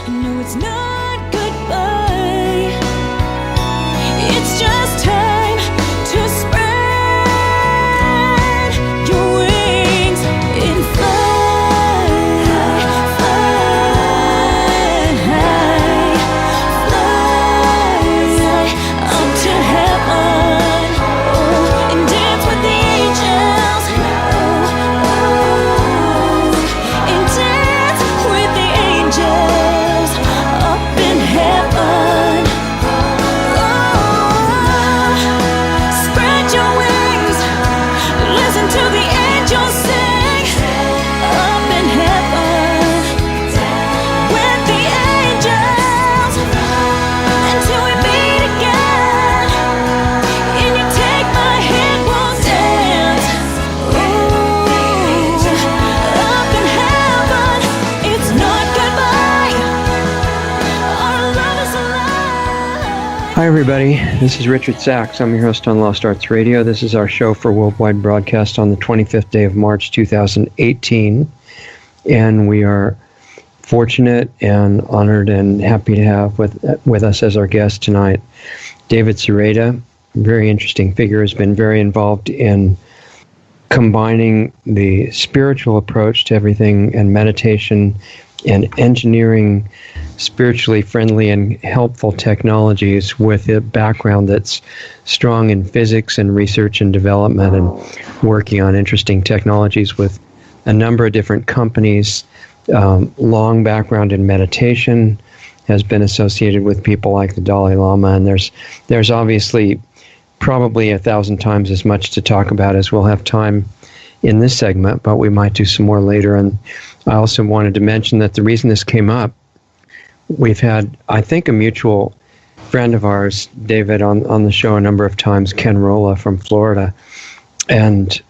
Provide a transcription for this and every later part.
No, it's not goodbye. It's just time to spread your wings and fly, fly up to heaven, and dance with the angels, and dance with the angels up in heaven. Spread your wings, listen to the angels sing up in heaven with the angels until we meet again. And you take my hand, we'll dance. Up in heaven, it's not goodbye. Our love is alive. Hi, everybody. This is Richard Sachs. I'm your host on Lost Arts Radio. This is our show for worldwide broadcast on the 25th day of March, 2018. And we are fortunate and honored and happy to have with us as our guest tonight David Sereda. Very interesting figure, has been very involved in combining the spiritual approach to everything and meditation and engineering spiritually friendly and helpful technologies with a background that's strong in physics and research and development, and working on interesting technologies with a number of different companies. Long background in meditation, has been associated with people like the Dalai Lama, and there's obviously probably 1,000 times as much to talk about as we'll have time in this segment, but we might do some more later. And I also wanted to mention that the reason this came up, we've had, I think, a mutual friend of ours, David, on the show a number of times, Ken Rohla from Florida, and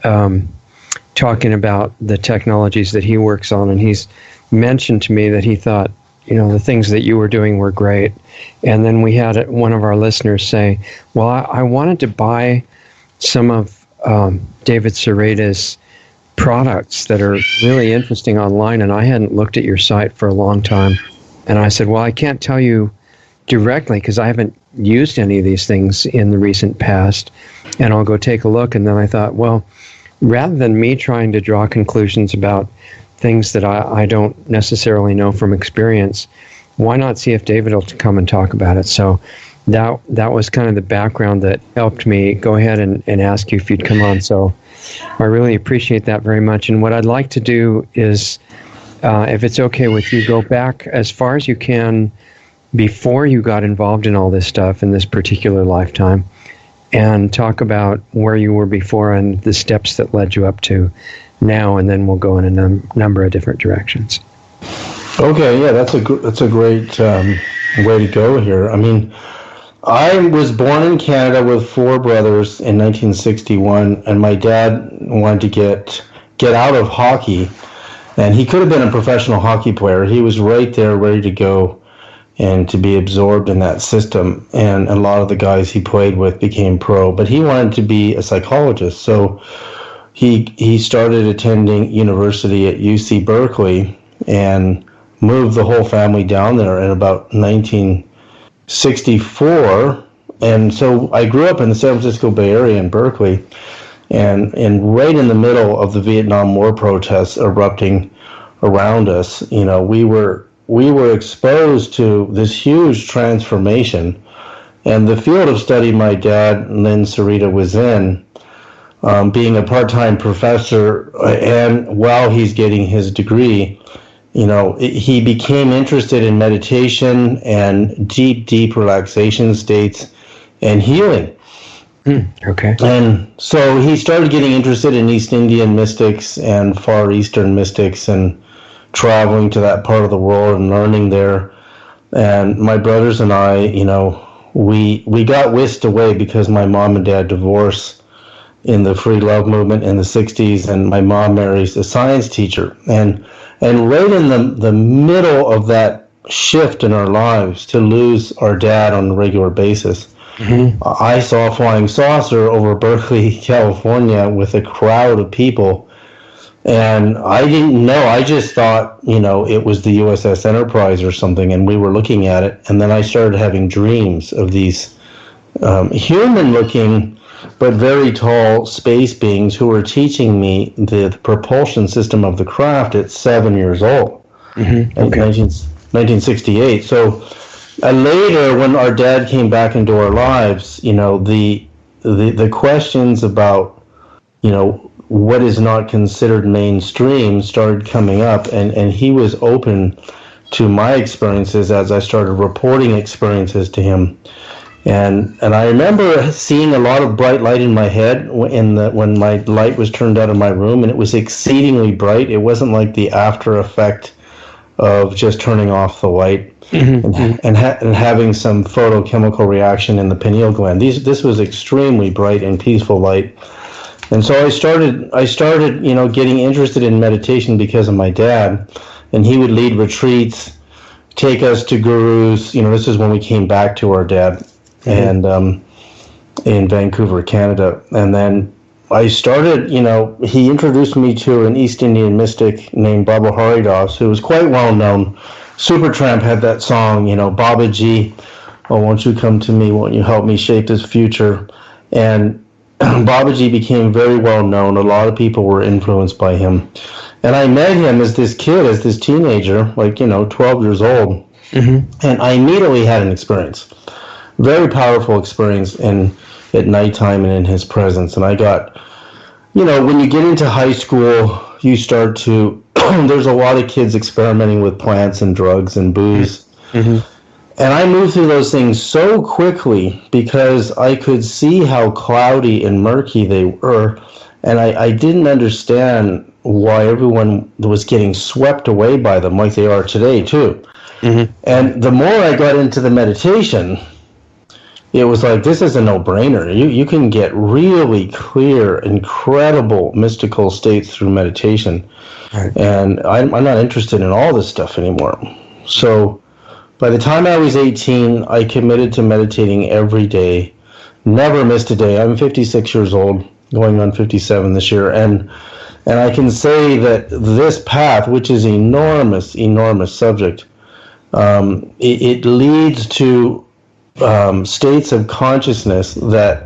talking about the technologies that he works on. And he's mentioned to me that he thought, the things that you were doing were great. And then we had one of our listeners say, well, I wanted to buy some of David Sereda's products that are really interesting online, and I hadn't looked at your site for a long time. And I said, well, I can't tell you directly because I haven't used any of these things in the recent past, and I'll go take a look. And then I thought, well, rather than me trying to draw conclusions about things that I don't necessarily know from experience, why not see if David will come and talk about it? So that was kind of the background that helped me go ahead and ask you if you'd come on. So I really appreciate that very much. And what I'd like to do is, if it's okay with you, go back as far as you can before you got involved in all this stuff in this particular lifetime, and talk about where you were before and the steps that led you up to now, and then we'll go in a number of different directions. Okay, yeah, that's a great way to go here. I mean, I was born in Canada with 4 brothers in 1961, and my dad wanted to get out of hockey, and he could have been a professional hockey player. He was right there ready to go and to be absorbed in that system, and a lot of the guys he played with became pro, but he wanted to be a psychologist. So he started attending university at UC Berkeley and moved the whole family down there in about 1964. And so I grew up in the San Francisco Bay Area in Berkeley, and right in the middle of the Vietnam War protests erupting around us, we were exposed to this huge transformation. And the field of study my dad, Lynn Sereda, was in, being a part-time professor, and while he's getting his degree, he became interested in meditation and deep relaxation states and healing. Okay. And so he started getting interested in East Indian mystics and Far Eastern mystics, and traveling to that part of the world and learning there. And my brothers and I, we got whisked away because my mom and dad divorced in the free love movement in the 60s, and my mom marries a science teacher. And right in the middle of that shift in our lives, to lose our dad on a regular basis, I saw a flying saucer over Berkeley, California, with a crowd of people And I didn't know. I just thought, it was the USS Enterprise or something, and we were looking at it. And then I started having dreams of these human-looking but very tall space beings who were teaching me the propulsion system of the craft at 7 years old, in 1968. So later, when our dad came back into our lives, the questions about, what is not considered mainstream started coming up, and he was open to my experiences as I started reporting experiences to him. And I remember seeing a lot of bright light in my head when my light was turned out in my room, and it was exceedingly bright. It wasn't like the after effect of just turning off the light and having some photochemical reaction in the pineal gland. This was extremely bright and peaceful light. And so I started, getting interested in meditation because of my dad, and he would lead retreats, take us to gurus. This is when we came back to our dad, and in Vancouver, Canada. And then I started, he introduced me to an East Indian mystic named Baba Haridas, who was quite well known. Supertramp had that song, Babaji, oh, won't you come to me, won't you help me shape this future? And Babaji became very well known. A lot of people were influenced by him. And I met him as this kid, as this teenager, 12 years old. And I immediately had an experience, very powerful experience at nighttime and in his presence. And I got, when you get into high school, you start to, there's a lot of kids experimenting with plants and drugs and booze. And I moved through those things so quickly because I could see how cloudy and murky they were. And I didn't understand why everyone was getting swept away by them like they are today, too. And the more I got into the meditation, it was like, this is a no-brainer. You can get really clear, incredible mystical states through meditation. Right. And I'm not interested in all this stuff anymore. So by the time I was 18, I committed to meditating every day, never missed a day. I'm 56 years old, going on 57 this year. And I can say that this path, which is enormous subject, it leads to states of consciousness that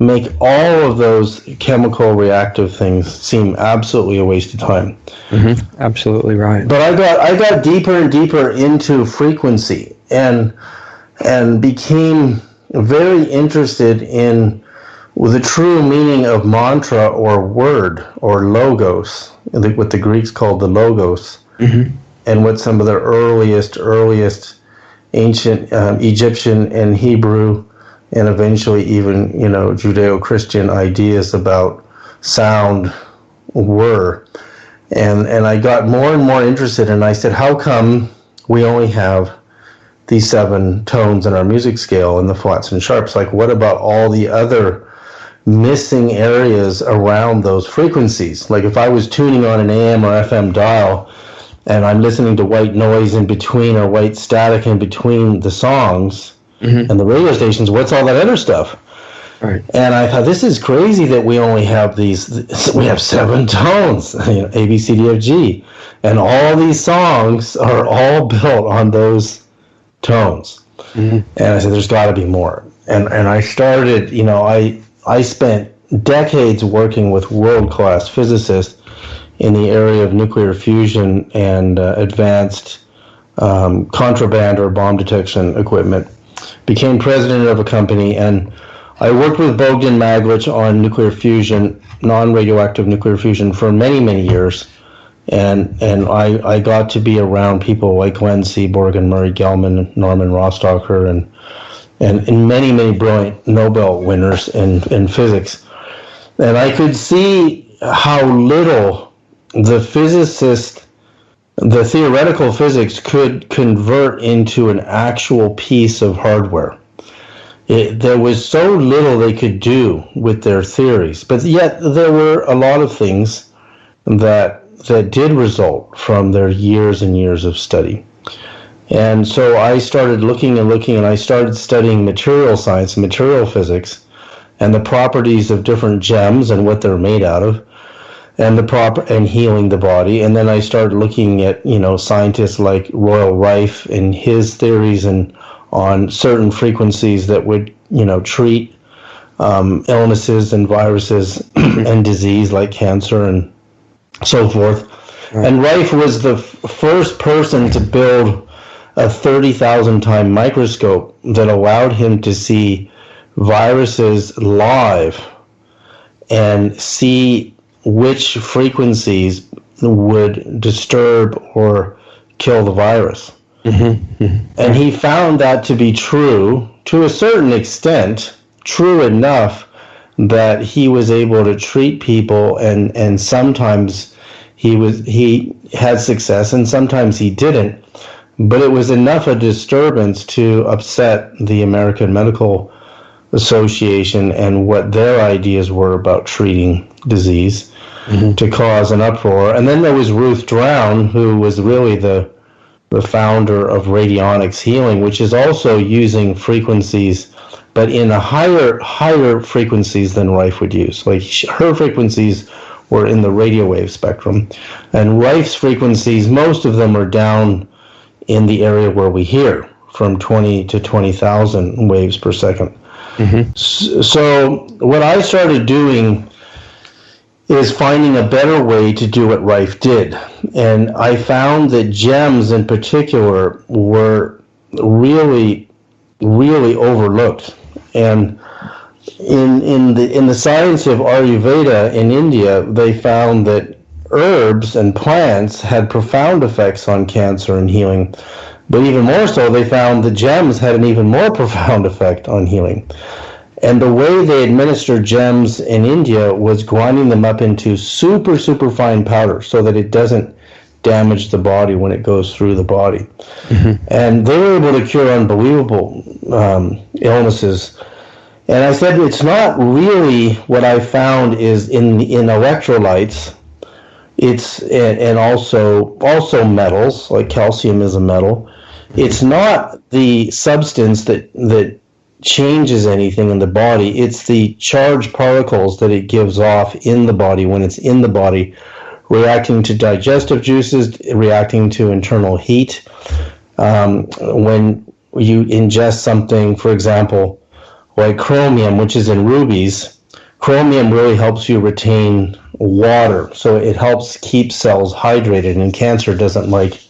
make all of those chemical reactive things seem absolutely a waste of time. Absolutely right. But I got deeper and deeper into frequency and became very interested in the true meaning of mantra or word or logos, what the Greeks called the logos, and what some of the earliest ancient Egyptian and Hebrew and eventually even, Judeo-Christian ideas about sound were. And I got more and more interested, and I said, how come we only have these 7 tones in our music scale and the flats and sharps? Like, what about all the other missing areas around those frequencies? Like, if I was tuning on an AM or FM dial, and I'm listening to white noise in between or white static in between the songs and the radio stations, what's all that other stuff? Right. And I thought, this is crazy that we only have we have 7 tones, A, B, C, D, F, G. And all these songs are all built on those tones. And I said, there's got to be more. And I started, I spent decades working with world-class physicists in the area of nuclear fusion and advanced contraband or bomb detection equipment. Became president of a company, and I worked with Bogdan Maglich on nuclear fusion, non-radioactive nuclear fusion, for many, many years. And I got to be around people like Glenn Seaborg and Murray Gell-Mann, Norman Rostocker, and many, many brilliant Nobel winners in physics. And I could see how little the theoretical physics could convert into an actual piece of hardware. There was so little they could do with their theories, but yet there were a lot of things that did result from their years and years of study. And so I started looking, and I started studying material science, material physics, and the properties of different gems and what they're made out of. and healing the body. And then I started looking at, scientists like Royal Rife and his theories and on certain frequencies that would, treat illnesses and viruses and disease like cancer and so forth. Right. And Rife was the first person to build a 30,000 time microscope that allowed him to see viruses live and see which frequencies would disturb or kill the virus. Mm-hmm. Mm-hmm. And he found that to be true to a certain extent, true enough that he was able to treat people, and sometimes he had success and sometimes he didn't, but it was enough a disturbance to upset the American Medical Association and what their ideas were about treating disease, mm-hmm. to cause an uproar. And then there was Ruth Drown, who was really the founder of radionics healing, which is also using frequencies, but in a higher frequencies than Rife would use. Like her frequencies were in the radio wave spectrum, and Rife's frequencies, most of them are down in the area where we hear, from 20 to 20,000 waves per second. Mm-hmm. So what I started doing is finding a better way to do what Rife did. And I found that gems in particular were really, really overlooked. And in the science of Ayurveda in India, they found that herbs and plants had profound effects on cancer and healing. But even more so, they found the gems had an even more profound effect on healing. And the way they administered gems in India was grinding them up into super, super fine powder so that it doesn't damage the body when it goes through the body. Mm-hmm. And they were able to cure unbelievable illnesses. And I said, it's not really what I found is in electrolytes. It's and also metals, like calcium is a metal. It's not the substance that changes anything in the body. It's the charged particles that it gives off in the body when it's in the body, reacting to digestive juices, reacting to internal heat. When you ingest something, for example, like chromium, which is in rubies, chromium really helps you retain water. So it helps keep cells hydrated, and cancer doesn't like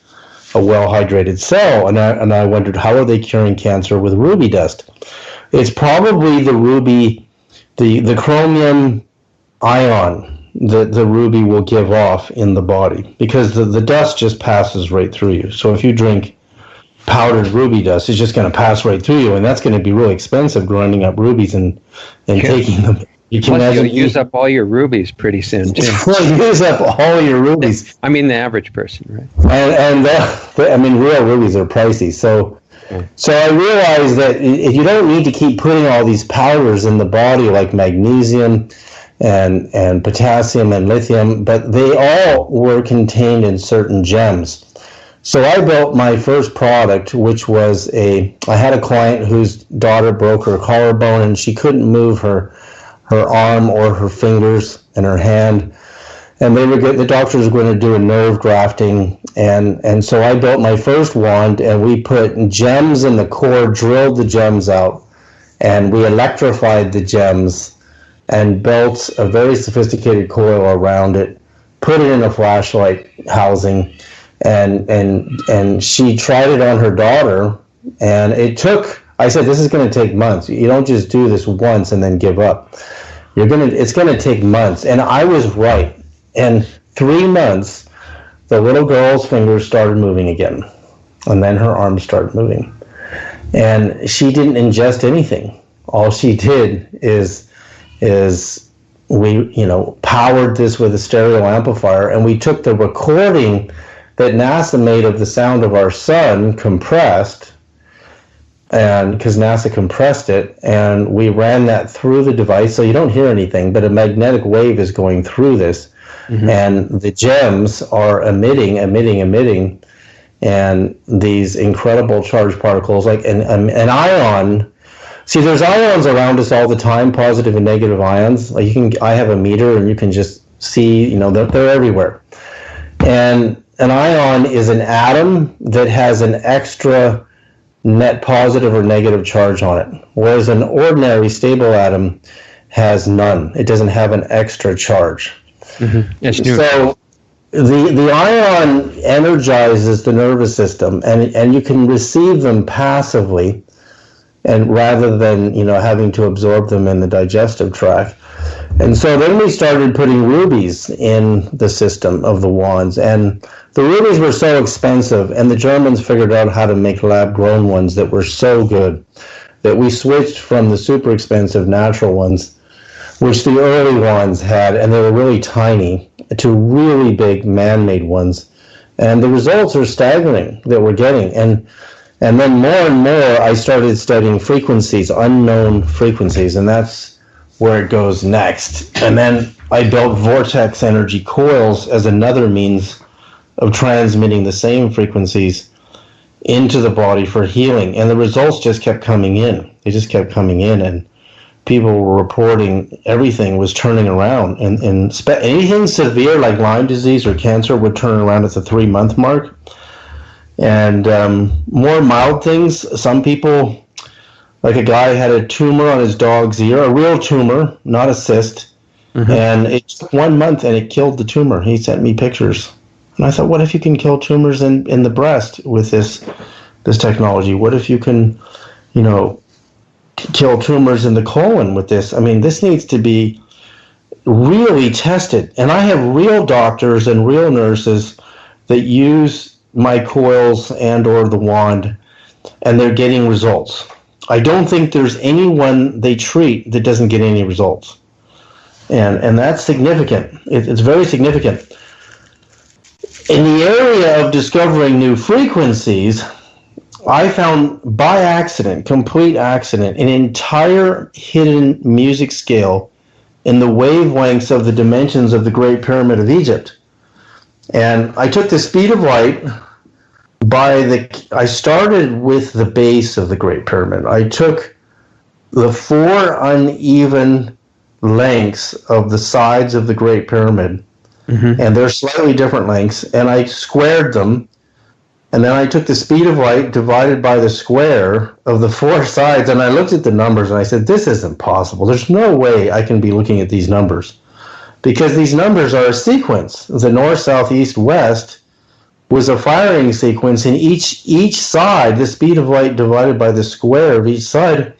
a well-hydrated cell. And I wondered, how are they curing cancer with ruby dust? It's probably the ruby, the chromium ion that the ruby will give off in the body, because the dust just passes right through you. So if you drink powdered ruby dust, it's just going to pass right through you, and that's going to be really expensive, grinding up rubies and taking them. You can you'll use up all your rubies pretty soon, too. Well, use up all your rubies. I mean, the average person, right? And real rubies are pricey. So I realized that you don't need to keep putting all these powders in the body, like magnesium and potassium and lithium, but they all were contained in certain gems. So I built my first product, which was I had a client whose daughter broke her collarbone, and she couldn't move her arm or her fingers and her hand, and the doctors were going to do a nerve grafting, and so I built my first wand, and we put gems in the core, drilled the gems out, and we electrified the gems and built a very sophisticated coil around it, put it in a flashlight housing, and she tried it on her daughter, and I said, this is going to take months. You don't just do this once and then give up. It's going to take months. And I was right. And 3 months, the little girl's fingers started moving again. And then her arms started moving. And she didn't ingest anything. All she did is we, powered this with a stereo amplifier, and we took the recording that NASA made of the sound of our sun, compressed, and because NASA compressed it, and we ran that through the device, so you don't hear anything, but a magnetic wave is going through this, mm-hmm. and the gems are emitting, and these incredible charged particles, like an ion. There's ions around us all the time, positive and negative ions. Like I have a meter, and you can just see, they're everywhere. And an ion is an atom that has an extra net positive or negative charge on it, whereas an ordinary stable atom has none. It doesn't have an extra charge. Mm-hmm. It's so the ion energizes the nervous system, and you can receive them passively, and rather than having to absorb them in the digestive tract. And so then we started putting rubies in the system of the wands, and the rubies were so expensive, and the Germans figured out how to make lab-grown ones that were so good that we switched from the super expensive natural ones, which the early ones had, and they were really tiny, to really big man-made ones. And the results are staggering that we're getting. And then more and more, I started studying frequencies, unknown frequencies, and that's where it goes next. And then I built vortex energy coils as another means of transmitting the same frequencies into the body for healing. And the results just kept coming in. They just kept coming in, and people were reporting everything was turning around. And anything severe like Lyme disease or cancer would turn around at the 3-month mark. And more mild things, some people, like a guy had a tumor on his dog's ear, a real tumor, not a cyst. Mm-hmm. And it took 1 month and it killed the tumor. He sent me pictures. And I thought, what if you can kill tumors in the breast with this technology? What if you can, kill tumors in the colon with this? I mean, this needs to be really tested. And I have real doctors and real nurses that use my coils and or the wand, and they're getting results. I don't think there's anyone they treat that doesn't get any results. And that's significant. It's very significant. In the area of discovering new frequencies, I found by accident, complete accident, an entire hidden music scale in the wavelengths of the dimensions of the Great Pyramid of Egypt. And I took the speed of light I started with the base of the Great Pyramid. I took the 4 uneven lengths of the sides of the Great Pyramid, mm-hmm. and they're slightly different lengths, and I squared them, and then I took the speed of light divided by the square of the 4 sides, and I looked at the numbers, and I said, this isn't possible. There's no way I can be looking at these numbers, because these numbers are a sequence. The north, south, east, west was a firing sequence, and each side, the speed of light divided by the square of each side,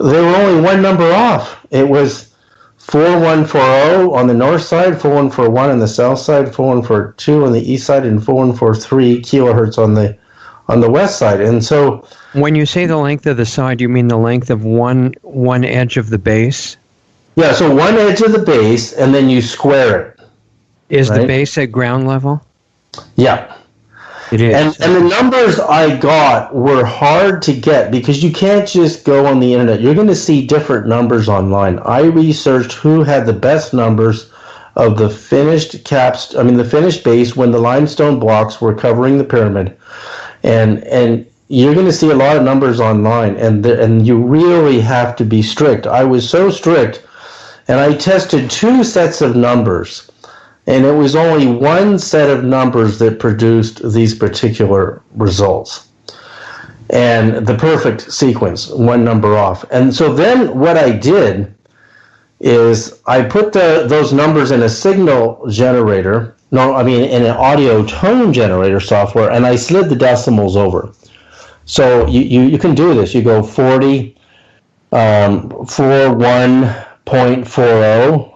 they were only one number off. It was 4140 on the north side, 4141 on the south side, 4142 on the east side, and 4143 kilohertz on the west side. And so, when you say the length of the side, you mean the length of one edge of the base? Yeah, so one edge of the base, and then you square it. Is the base at ground level? Yeah. It is. And the numbers I got were hard to get because you can't just go on the internet. You're going to see different numbers online. I researched who had the best numbers of the finished the finished base when the limestone blocks were covering the pyramid. And you're going to see a lot of numbers online, and you really have to be strict. I was so strict, and I tested 2 sets of numbers. And it was only one set of numbers that produced these particular results. And the perfect sequence, one number off. And so then what I did is I put those numbers in a signal generator, in an audio tone generator software, and I slid the decimals over. So you can do this. You go 40, 41.40,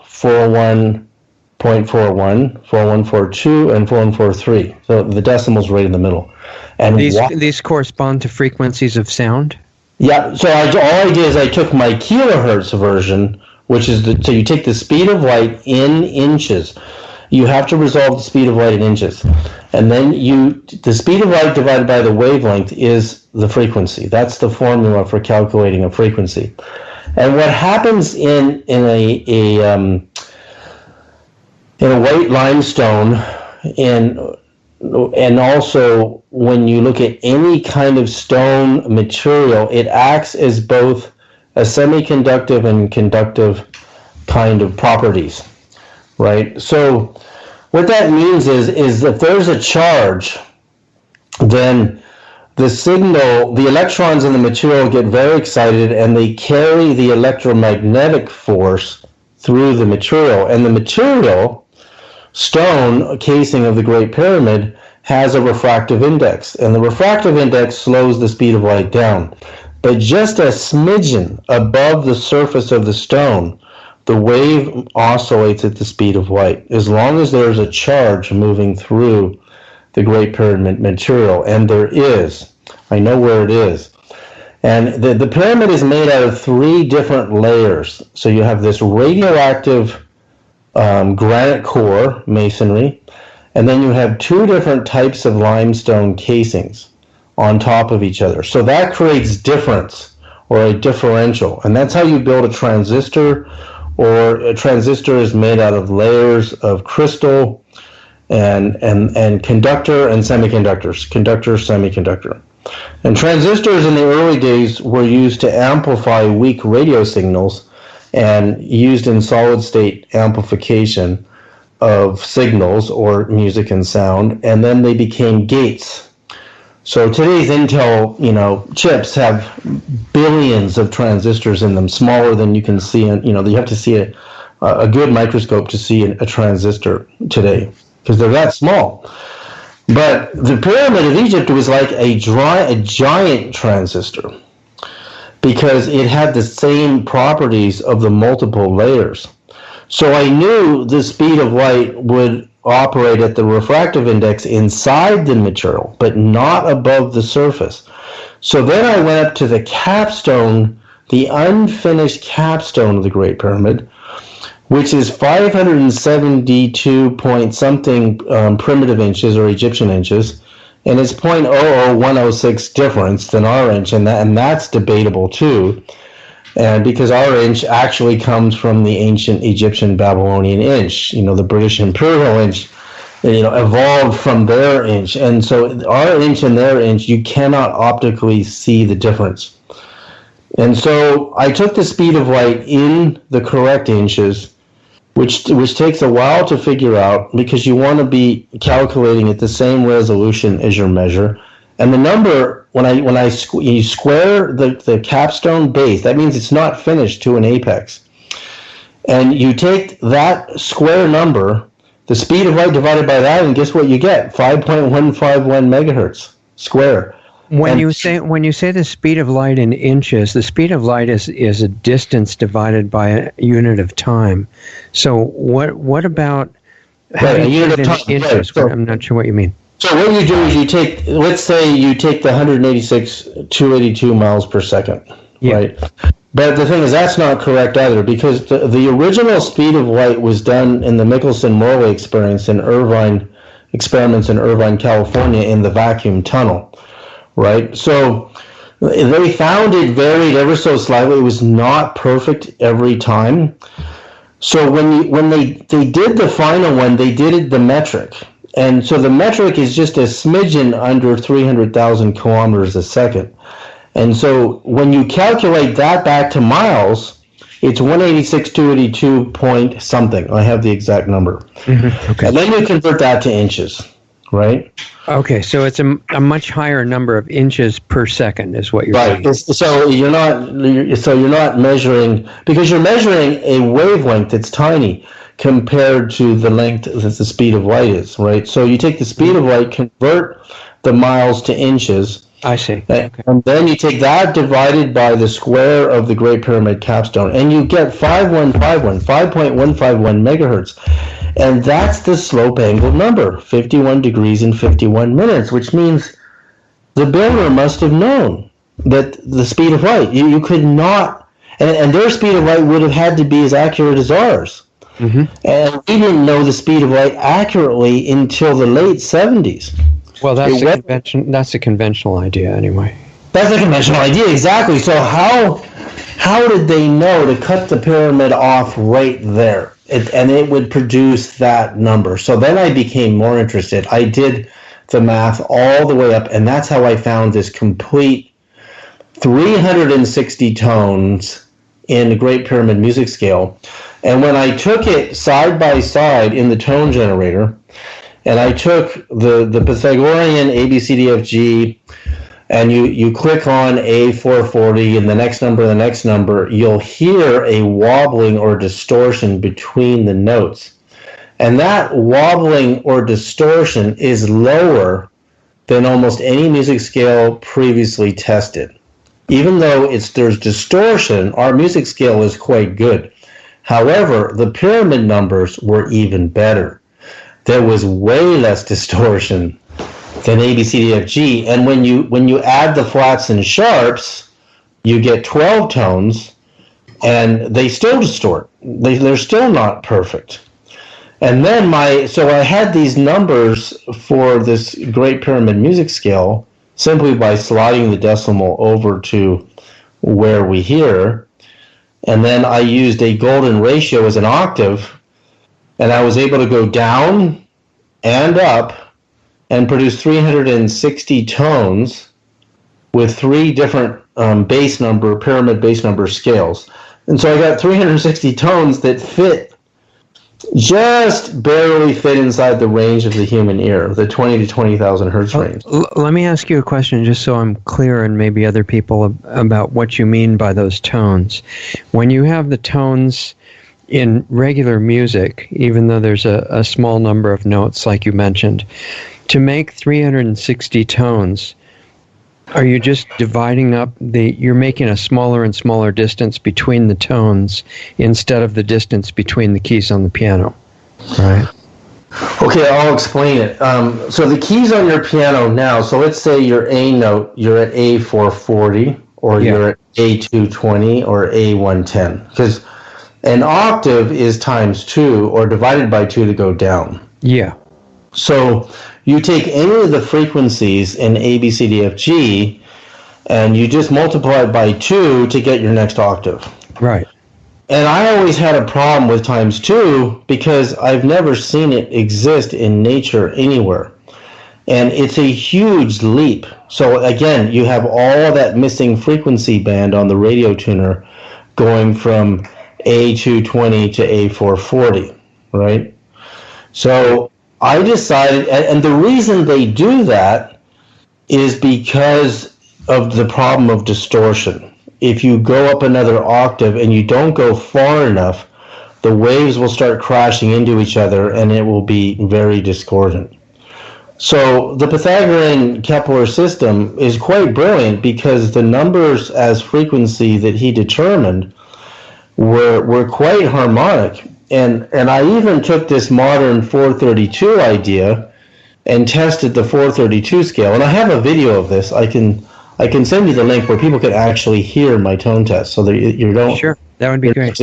41.41, 4142, and 4143. So the decimal's right in the middle. And these correspond to frequencies of sound? Yeah, so all I did is I took my kilohertz version, which is so you take the speed of light in inches. You have to resolve the speed of light in inches. And then the speed of light divided by the wavelength is the frequency. That's the formula for calculating a frequency. And what happens in a white limestone, and also when you look at any kind of stone material, it acts as both a semiconductive and conductive kind of properties. right? So what that means is that there's a charge, then the signal, the electrons in the material get very excited and they carry the electromagnetic force through the material. And the material, stone casing of the Great Pyramid, has a refractive index. And the refractive index slows the speed of light down. But just a smidgen above the surface of the stone, the wave oscillates at the speed of light, as long as there's a charge moving through the Great Pyramid material, and there is. I know where it is. And the pyramid is made out of 3 different layers. So you have this radioactive granite core masonry, and then you have 2 different types of limestone casings on top of each other. So that creates difference, or a differential. And that's how you build a transistor, or a transistor is made out of layers of crystal and conductor and semiconductors, semiconductor. And transistors in the early days were used to amplify weak radio signals and used in solid state amplification of signals or music and sound, and then they became gates. So today's Intel, chips have billions of transistors in them, smaller than you can see. And you have to see a good microscope to see a transistor today, because they're that small. But the Pyramid of Egypt was like a giant transistor, because it had the same properties of the multiple layers. So I knew the speed of light would operate at the refractive index inside the material, but not above the surface. So then I went up to the capstone, the unfinished capstone of the Great Pyramid, which is 572 point something primitive inches or Egyptian inches, and it's 0.00106 difference than our inch, and that's debatable too, and because our inch actually comes from the ancient Egyptian Babylonian inch, the British imperial inch, evolved from their inch, and so our inch and their inch, you cannot optically see the difference. And so I took the speed of light in the correct inches, which takes a while to figure out, because you want to be calculating at the same resolution as your measure. And the number, you square the capstone base, that means it's not finished to an apex. And you take that square number, the speed of light divided by that, and guess what you get? 5.151 megahertz square. When you say the speed of light in inches, the speed of light is a distance divided by a unit of time. So what about a unit of time? Inches? Right. So, I'm not sure what you mean. So what you do is let's say you take the 186,282 miles per second, right? But the thing is, that's not correct either, because the original speed of light was done in the Michelson-Morley experiments in Irvine, California, in the vacuum tunnel. Right, so they found it varied ever so slightly. It was not perfect every time. So when they did the final one, they did the metric, and so the metric is just a smidgen under 300,000 kilometers a second. And so when you calculate that back to miles, it's 186,282 point something. I have the exact number. Mm-hmm. Okay. And then you convert that to inches, right? Okay, so it's a much higher number of inches per second, is what you're saying. Right. So you're not measuring, because you're measuring a wavelength that's tiny compared to the length that the speed of light is, right? So you take the speed of light, convert the miles to inches. I see. Okay. And then you take that divided by the square of the Great Pyramid capstone, and you get 5.151 megahertz. And that's the slope angle number, 51 degrees and 51 minutes, which means the builder must have known that the speed of light, you could not, and their speed of light would have had to be as accurate as ours. Mm-hmm. And we didn't know the speed of light accurately until the late 70s. Well, that's a conventional idea anyway. That's a conventional idea, exactly. So how did they know to cut the pyramid off right there? And it would produce that number. So then I became more interested. I did the math all the way up, and that's how I found this complete 360 tones in the Great Pyramid music scale. And when I took it side by side in the tone generator, and I took the Pythagorean A, B, C, D, F, G, and you click on A440 and the next number, you'll hear a wobbling or distortion between the notes. And that wobbling or distortion is lower than almost any music scale previously tested. Even though there's distortion, our music scale is quite good. However, the pyramid numbers were even better. There was way less distortion than A, B, C, D, F, G. And when you add the flats and sharps, you get 12 tones, and they still distort. They're still not perfect. And then so I had these numbers for this Great Pyramid music scale simply by sliding the decimal over to where we hear. And then I used a golden ratio as an octave, and I was able to go down and up and produce 360 tones with 3 different pyramid bass number scales. And so I got 360 tones that just barely fit inside the range of the human ear, the 20 to 20,000 hertz range. Let me ask you a question just so I'm clear, and maybe other people, about what you mean by those tones. When you have the tones in regular music, even though there's a small number of notes like you mentioned, to make 360 tones, are you just dividing up you're making a smaller and smaller distance between the tones instead of the distance between the keys on the piano, right? Okay, I'll explain it. So the keys on your piano now, so let's say your A note, you're at A440, or you're at A220, or A110, because an octave is times 2, or divided by 2 to go down. Yeah. So you take any of the frequencies in A, B, C, D, F, G, and you just multiply it by 2 to get your next octave. Right. And I always had a problem with times 2 because I've never seen it exist in nature anywhere. And it's a huge leap. So again, you have all that missing frequency band on the radio tuner going from A220 to A440, right? So I decided, and the reason they do that is because of the problem of distortion. If you go up another octave and you don't go far enough, the waves will start crashing into each other and it will be very discordant. So the Pythagorean Kepler system is quite brilliant because the numbers as frequency that he determined were quite harmonic. And I even took this modern 432 idea and tested the 432 scale. And I have a video of this. I can send you the link where people can actually hear my tone test, so that you don't. Sure, that would be great.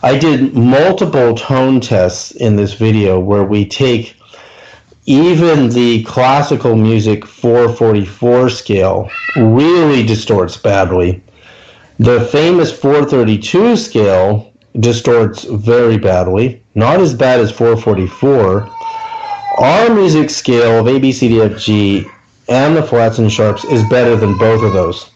I did multiple tone tests in this video where we take even the classical music 444 scale really distorts badly. The famous 432 scale distorts very badly, not as bad as 444. Our music scale of A, B, C, D, F, G, and the flats and sharps is better than both of those.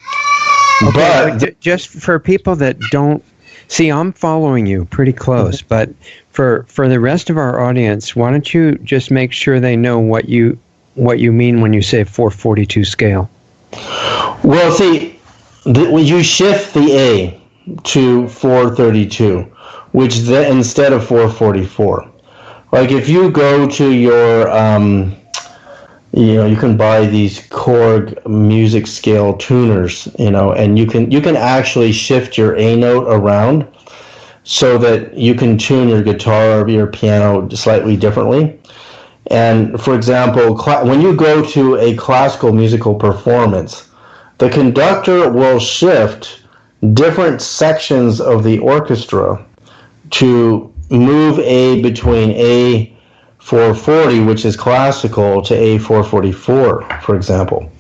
Okay, but just for people that don't see, I'm following you pretty close, but for the rest of our audience, why don't you just make sure they know what you mean when you say 442 scale? Well, see, when you shift the A to 432, which then instead of 444, like if you go to your you can buy these Korg music scale tuners, and you can actually shift your A note around so that you can tune your guitar or your piano slightly differently. And for example, when you go to a classical musical performance, the conductor will shift different sections of the orchestra to move A between A440, which is classical, to A444, for example.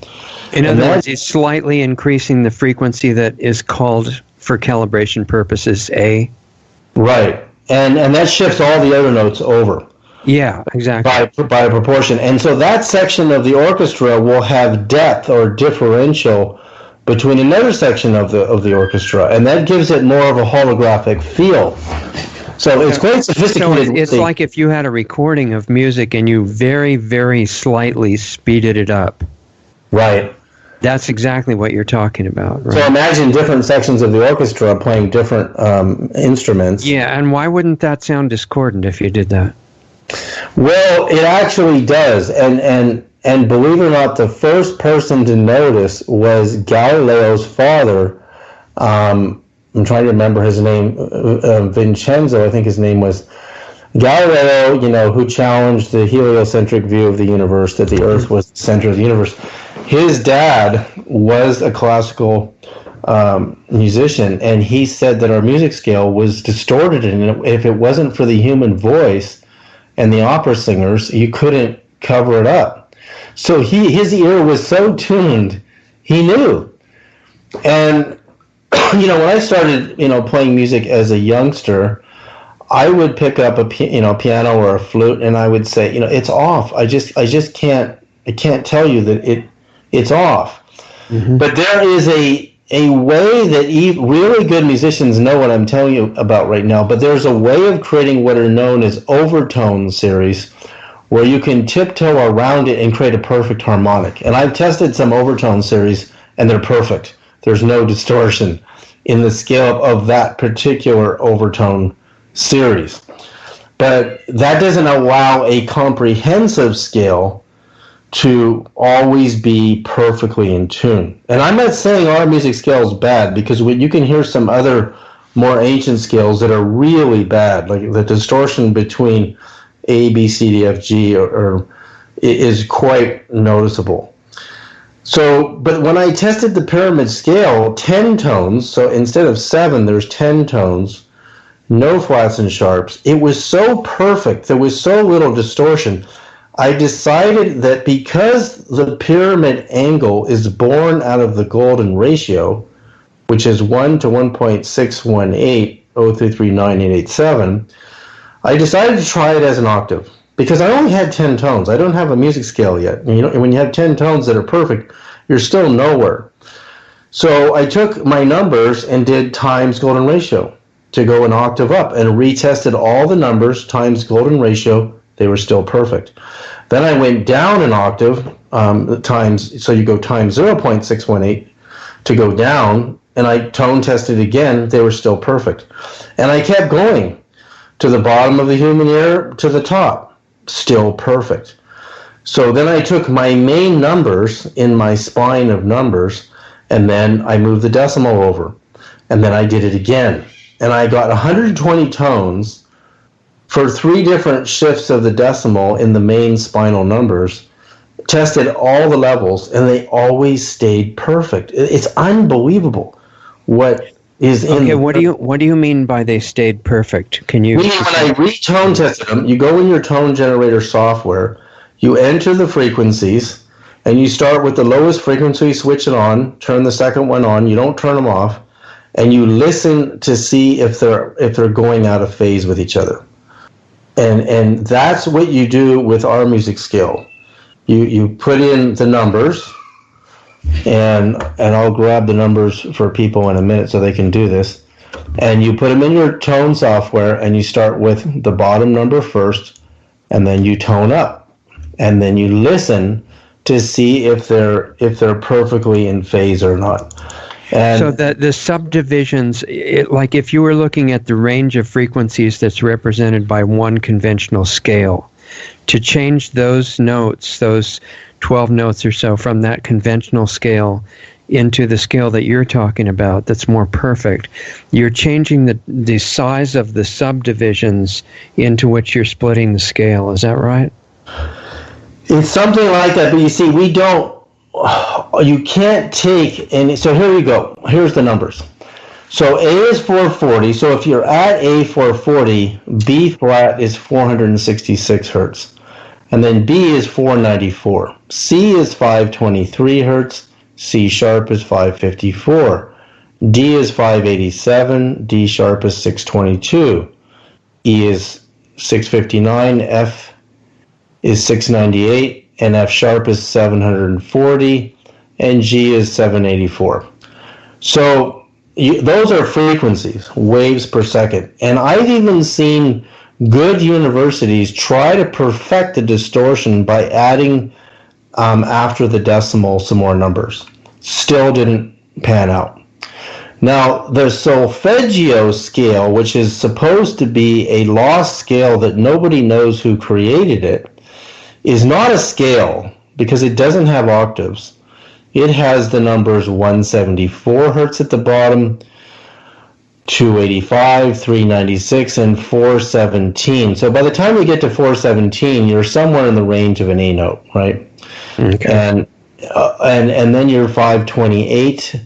In other words, he's slightly increasing the frequency that is called, for calibration purposes, A. Right. And that shifts all the other notes over. Yeah, exactly. By a proportion. And so that section of the orchestra will have depth or differential between another section of the orchestra, and that gives it more of a holographic feel. So it's quite sophisticated. So it's like if you had a recording of music and you very, very slightly speeded it up. Right. That's exactly what you're talking about, right? So imagine different sections of the orchestra playing different instruments. Yeah, and why wouldn't that sound discordant if you did that? Well, it actually does, and believe it or not, the first person to notice was Galileo's father. I'm trying to remember his name, Vincenzo, I think his name was. Galileo, who challenged the heliocentric view of the universe, that the Earth was the center of the universe. His dad was a classical musician, and he said that our music scale was distorted, and if it wasn't for the human voice and the opera singers, you couldn't cover it up. So his ear was so tuned, he knew. And when I started, playing music as a youngster, I would pick up a piano or a flute, and I would say, it's off. I just can't tell you that it's off. Mm-hmm. But there is a way that really good musicians know what I'm telling you about right now. But there's a way of creating what are known as overtone series, where you can tiptoe around it and create a perfect harmonic. And I've tested some overtone series, and they're perfect. There's no distortion in the scale of that particular overtone series. But that doesn't allow a comprehensive scale to always be perfectly in tune. And I'm not saying our music scale is bad, because you can hear some other more ancient scales that are really bad, like the distortion between A, B, C, D, F, G or is quite noticeable. So, but when I tested the pyramid scale, 10 tones, so instead of 7, there's 10 tones, no flats and sharps. It was so perfect. There was so little distortion. I decided that because the pyramid angle is born out of the golden ratio, which is 1 to 1.618, 0339887, I decided to try it as an octave, because I only had 10 tones. I don't have a music scale yet. And when you have 10 tones that are perfect, you're still nowhere. So I took my numbers and did times golden ratio to go an octave up, and retested all the numbers times golden ratio. They were still perfect. Then I went down an octave times, so you go times 0.618 to go down, and I tone tested again. They were still perfect. And I kept going to the bottom of the human ear to the top, still perfect. So then I took my main numbers in my spine of numbers, and then I moved the decimal over, and then I did it again. And I got 120 tones for 3 different shifts of the decimal in the main spinal numbers, tested all the levels, and they always stayed perfect. It's unbelievable what is in. Okay, what do you mean by they stayed perfect? Can you? Meaning when I retone tested them, you go in your tone generator software, you enter the frequencies, and you start with the lowest frequency, switch it on, turn the second one on, you don't turn them off, and you listen to see if they're going out of phase with each other. And that's what you do with our music scale. You put in the numbers, and I'll grab the numbers for people in a minute so they can do this. And you put them in your tone software, and you start with the bottom number first, and then you tone up, and then you listen to see if they're perfectly in phase or not. And so the subdivisions, like if you were looking at the range of frequencies that's represented by one conventional scale, to change those notes, those 12 notes or so from that conventional scale into the scale that you're talking about that's more perfect, you're changing the size of the subdivisions into which you're splitting the scale. Is that right? It's something like that, but you see, you can't take any. So here we go. Here's the numbers. So A is 440. So if you're at A 440, B flat is 466 hertz. And then B is 494. C is 523 hertz. C sharp is 554. D is 587. D sharp is 622. E is 659. F is 698. And F sharp is 740, and G is 784. So those are frequencies, waves per second. And I've even seen good universities try to perfect the distortion by adding after the decimal some more numbers. Still didn't pan out. Now, the solfeggio scale, which is supposed to be a lost scale that nobody knows who created it, is not a scale because it doesn't have octaves. It has the numbers 174 hertz at the bottom, 285, 396, and 417. So by the time you get to 417, you're somewhere in the range of an A note, right? Okay. And then you're 528,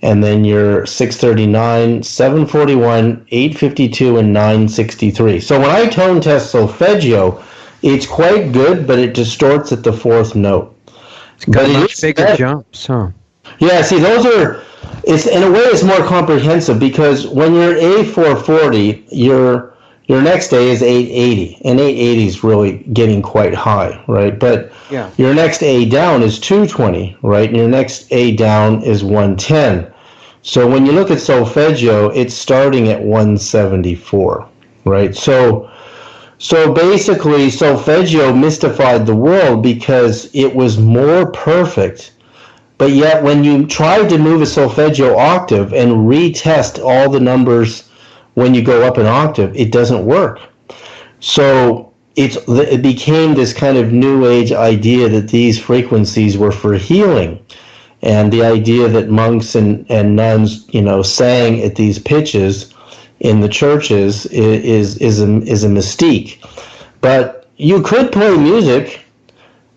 and then you're 639, 741, 852, and 963. So when I tone test solfeggio, it's quite good, but it distorts at the fourth note. It's got much bigger jumps, huh? Yeah, see, those are, it's in a way it's more comprehensive because when you're A440, your next A is 880, and 880 is really getting quite high, right? But your next A down is 220, right? And your next A down is 110. So when you look at solfeggio, it's starting at 174, right? So basically, solfeggio mystified the world because it was more perfect. But yet, when you tried to move a solfeggio octave and retest all the numbers when you go up an octave, it doesn't work. So it became this kind of new age idea that these frequencies were for healing. And the idea that monks and nuns, sang at these pitches in the churches is a mystique. But you could play music,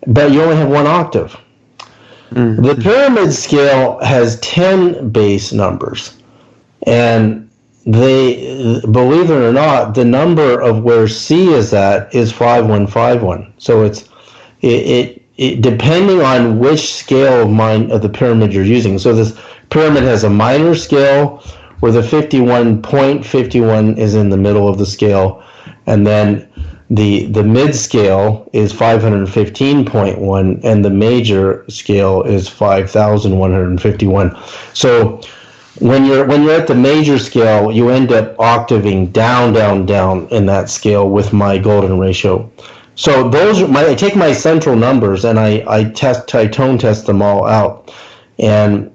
but you only have one octave. Mm-hmm. The pyramid scale has 10 base numbers, and they, believe it or not, the number of where C is at is 5151. So it depending on which scale of the pyramid you're using. So this pyramid has a minor scale where the 51.51 is in the middle of the scale, and then the mid scale is 515.1, and the major scale is 5,151. So when you're at the major scale, you end up octaving down in that scale with my golden ratio. So I take my central numbers and I tone test them all out, and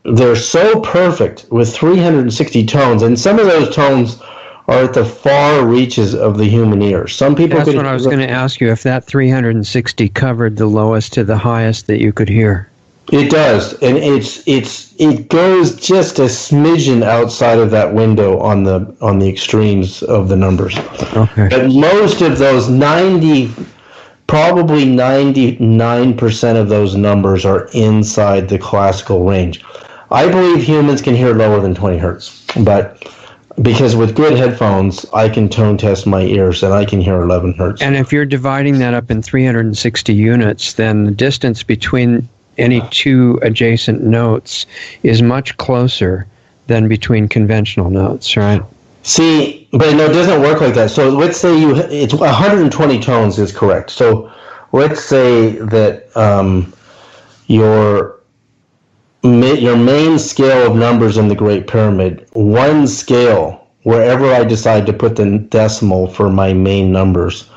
they're so perfect with 360 tones, and some of those tones are at the far reaches of the human ear. Some people. That's what I was going to ask you, if that 360 covered the lowest to the highest that you could hear. It does, and it goes just a smidgen outside of that window on the extremes of the numbers. Okay. But most of those probably 99% of those numbers are inside the classical range. I believe humans can hear lower than 20 hertz, but because with good headphones, I can tone test my ears and I can hear 11 hertz. And if you're dividing that up in 360 units, then the distance between any two adjacent notes is much closer than between conventional notes, right? See, but no, it doesn't work like that. So let's say it's 120 tones is correct. So let's say that your main scale of numbers in the Great Pyramid, one scale, wherever I decide to put the decimal for my main numbers,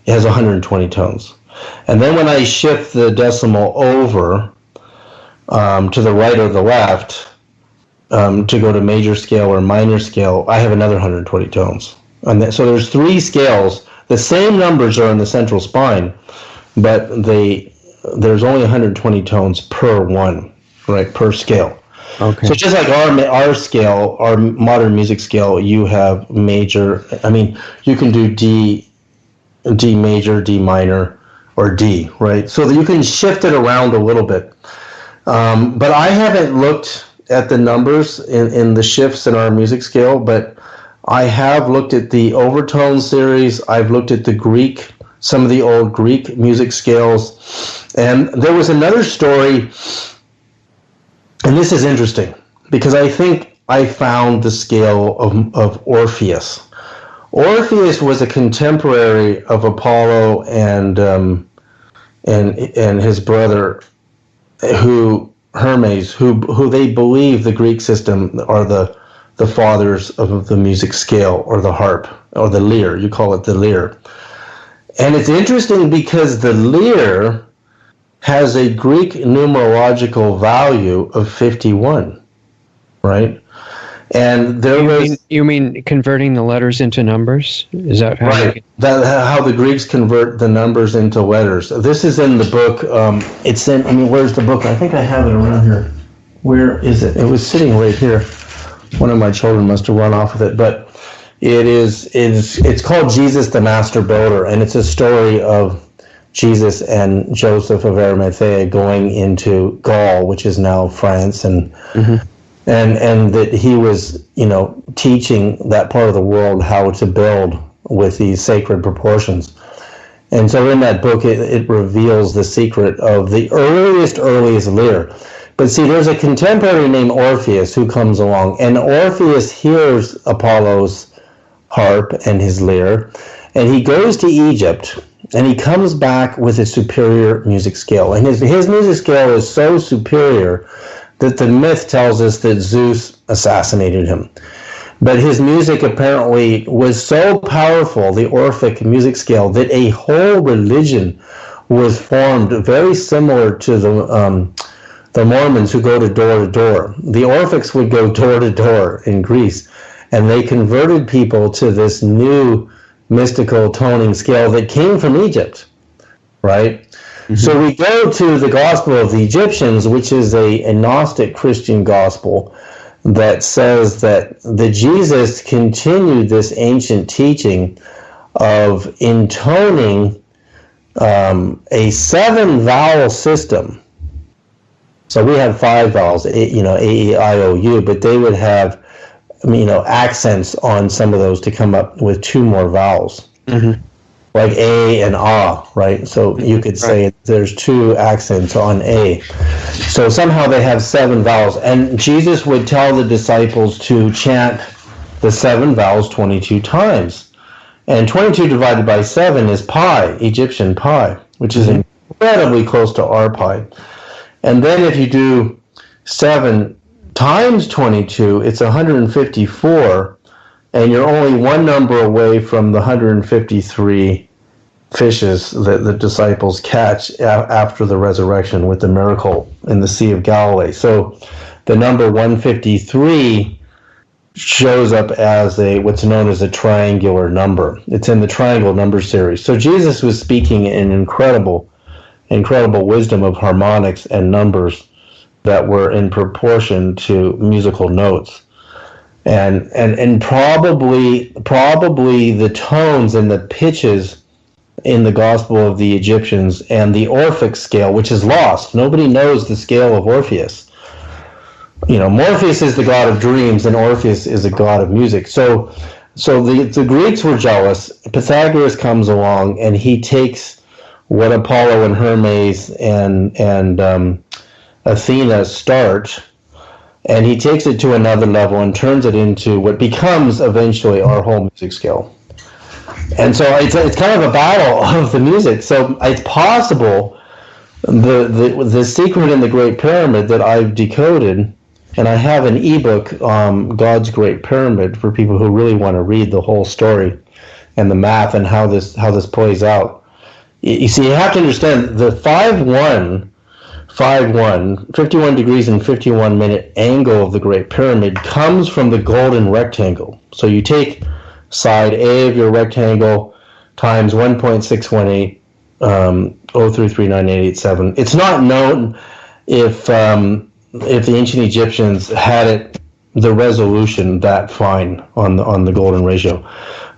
it has 120 tones. And then when I shift the decimal over to the right or the left to go to major scale or minor scale, I have another 120 tones. And so there's three scales. The same numbers are in the central spine, but there's only 120 tones per one, right, per scale. Okay. So just like our scale, our modern music scale, you have major. I mean, you can do D major, D minor, or D, right? So that you can shift it around a little bit. But I haven't looked at the numbers in the shifts in our music scale, but I have looked at the overtone series. I've looked at some of the old Greek music scales. And there was another story, and this is interesting, because I think I found the scale of Orpheus. Orpheus was a contemporary of Apollo and his brother, who Hermes, who they believe the Greek system are the fathers of the music scale, or the harp, or the lyre. You call it the lyre. And it's interesting because the lyre has a Greek numerological value of 51, right? And there you mean converting the letters into numbers? Is that how right? That how the Greeks convert the numbers into letters. This is in the book. It's in. I mean, where's the book? I think I have it around here. Where is it? It was sitting right here. One of my children must have run off with it, but it's called Jesus the Master Builder, and it's a story of Jesus and Joseph of Arimathea going into Gaul, which is now France, and that he was, teaching that part of the world how to build with these sacred proportions. And so in that book, it reveals the secret of the earliest lyre. But see, there's a contemporary named Orpheus who comes along, and Orpheus hears Apollo's harp and his lyre, and he goes to Egypt, and he comes back with a superior music scale. And his music scale is so superior that the myth tells us that Zeus assassinated him. But his music apparently was so powerful, the Orphic music scale, that a whole religion was formed very similar to the Mormons who go to door. The Orphics would go door to door in Greece, and they converted people to this new mystical toning scale that came from Egypt, right? Mm-hmm. So we go to the Gospel of the Egyptians, which is a Gnostic Christian gospel that says that the Jesus continued this ancient teaching of intoning a 7-vowel system. So we have 5 vowels, A, E, I, O, U, but they would have, accents on some of those to come up with 2 more vowels, like A and Ah, right? So you could say there's 2 accents on A. So somehow they have 7 vowels, and Jesus would tell the disciples to chant the 7 vowels 22 times. And 22 divided by 7 is pi, Egyptian pi, which is incredibly close to our pi. And then if you do 7 times 22, it's 154, and you're only one number away from the 153 fishes that the disciples catch after the resurrection with the miracle in the Sea of Galilee. So the number 153 shows up as what's known as a triangular number. It's in the triangle number series. So Jesus was speaking in incredible wisdom of harmonics and numbers that were in proportion to musical notes. And probably the tones and the pitches in the Gospel of the Egyptians and the Orphic scale, which is lost. Nobody knows the scale of Orpheus. Morpheus is the god of dreams, and Orpheus is a god of music. So the Greeks were jealous. Pythagoras comes along, and he takes what Apollo and Hermes and Athena start, and he takes it to another level and turns it into what becomes eventually our whole music scale. And so it's kind of a battle of the music. So it's possible the secret in the Great Pyramid that I've decoded, and I have an ebook, God's Great Pyramid, for people who really want to read the whole story and the math and how this plays out. You see, you have to understand the 5-1, 51 degrees and 51 minute angle of the Great Pyramid comes from the golden rectangle. So you take side A of your rectangle times 1.618 0339887. It's not known if the ancient Egyptians had the resolution that fine on the golden ratio.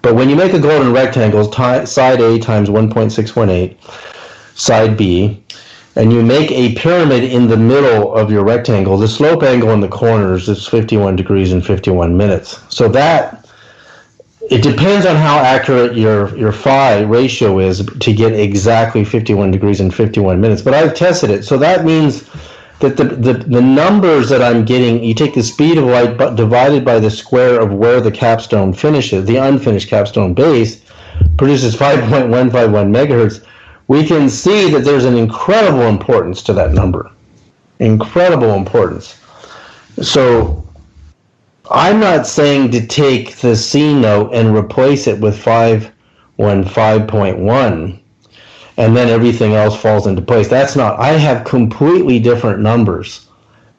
But when you make a golden rectangle, side A times 1.618, side B, and you make a pyramid in the middle of your rectangle, the slope angle in the corners is 51 degrees and 51 minutes. So it depends on how accurate your phi ratio is to get exactly 51 degrees and 51 minutes. But I've tested it. So that means that the numbers that I'm getting, you take the speed of light divided by the square of where the capstone finishes, the unfinished capstone base, produces 5.151 megahertz. We can see that there's an incredible importance to that number. incredible importance. So I'm not saying to take the C note and replace it with 5.1 and then everything else falls into place. That's not. I have completely different numbers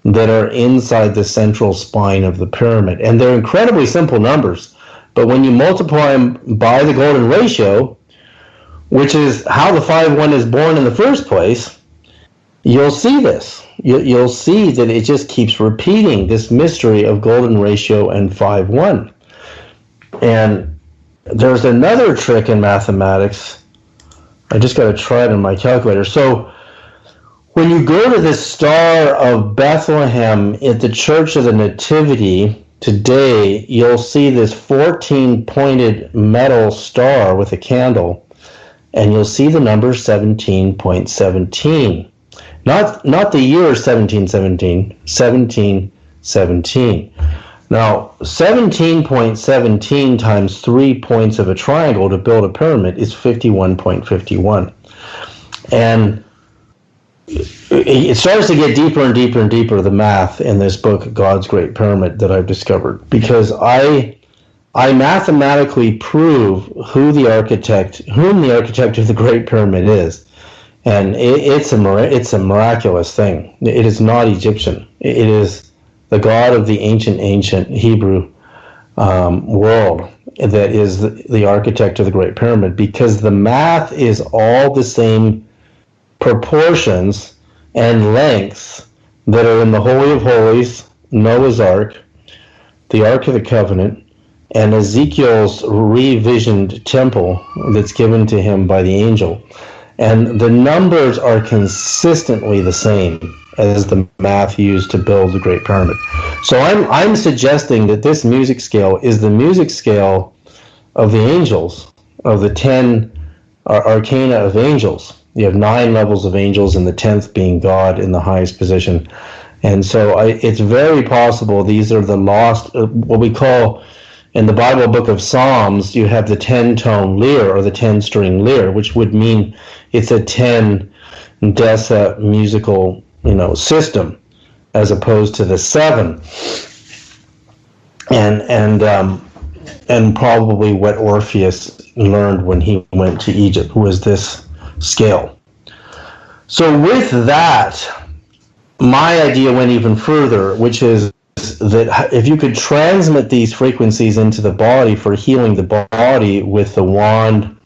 that are inside the central spine of the pyramid, and they're incredibly simple numbers. But when you multiply them by the golden ratio, which is how the 5-1 is born in the first place, you'll see this. You'll see that it just keeps repeating this mystery of golden ratio and 5-1. And there's another trick in mathematics. I just got to try it in my calculator. So when you go to the Star of Bethlehem at the Church of the Nativity today, you'll see this 14-pointed metal star with a candle, and you'll see the number 17.17. Not the year 1717, 1717. Now, 17.17 times 3 points of a triangle to build a pyramid is 51.51. And it starts to get deeper and deeper and deeper, the math in this book, God's Great Pyramid, that I've discovered, because I mathematically prove whom the architect of the Great Pyramid is. And it's a miraculous thing. It is not Egyptian. It is the God of the ancient Hebrew world that is the architect of the Great Pyramid, because the math is all the same proportions and lengths that are in the Holy of Holies, Noah's Ark, the Ark of the Covenant, and Ezekiel's revisioned temple that's given to him by the angel. And the numbers are consistently the same as the math used to build the Great Pyramid. So I'm suggesting that this music scale is the music scale of the angels, of the 10 arcana of angels. You have 9 levels of angels, and the 10th being God in the highest position. And so it's very possible these are the lost, what we call in the Bible book of Psalms, you have the 10-tone lyre or the 10-string lyre, which would mean it's a 10 desa musical, system, as opposed to the 7. And probably what Orpheus learned when he went to Egypt was this scale. So with that, my idea went even further, which is that if you could transmit these frequencies into the body for healing the body with the wand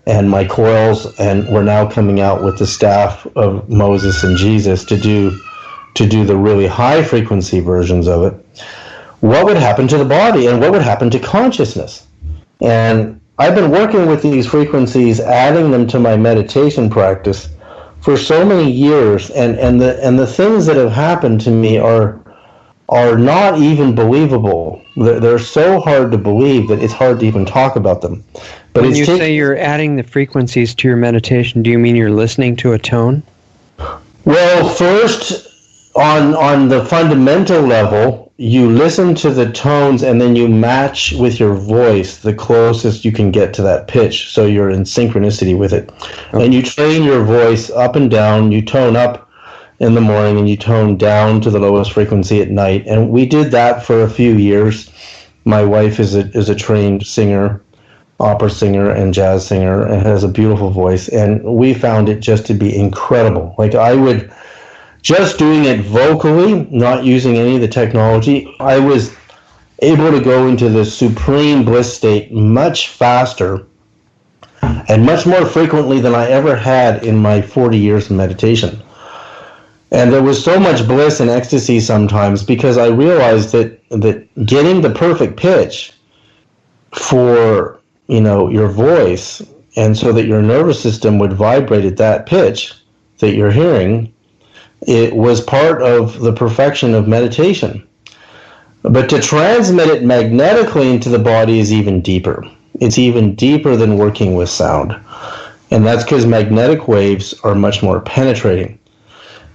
and my coils, and we're now coming out with the staff of Moses and Jesus to do the really high frequency versions of it, what would happen to the body and what would happen to consciousness? And I've been working with these frequencies, adding them to my meditation practice for so many years, and the things that have happened to me are not even believable. They're so hard to believe that it's hard to even talk about them. But when you say you're adding the frequencies to your meditation, do you mean you're listening to a tone? Well, first, on the fundamental level, you listen to the tones and then you match with your voice the closest you can get to that pitch, so you're in synchronicity with it. Okay. And you train your voice up and down. You tone up in the morning and you tone down to the lowest frequency at night. And we did that for a few years. My wife is a trained singer, opera singer and jazz singer, and has a beautiful voice. And we found it just to be incredible. Like, I would, just doing it vocally, not using any of the technology, I was able to go into the supreme bliss state much faster and much more frequently than I ever had in my 40 years of meditation. And there was so much bliss and ecstasy sometimes because I realized that getting the perfect pitch for, your voice, and so that your nervous system would vibrate at that pitch that you're hearing, it was part of the perfection of meditation. But to transmit it magnetically into the body is even deeper. It's even deeper than working with sound. And that's because magnetic waves are much more penetrating.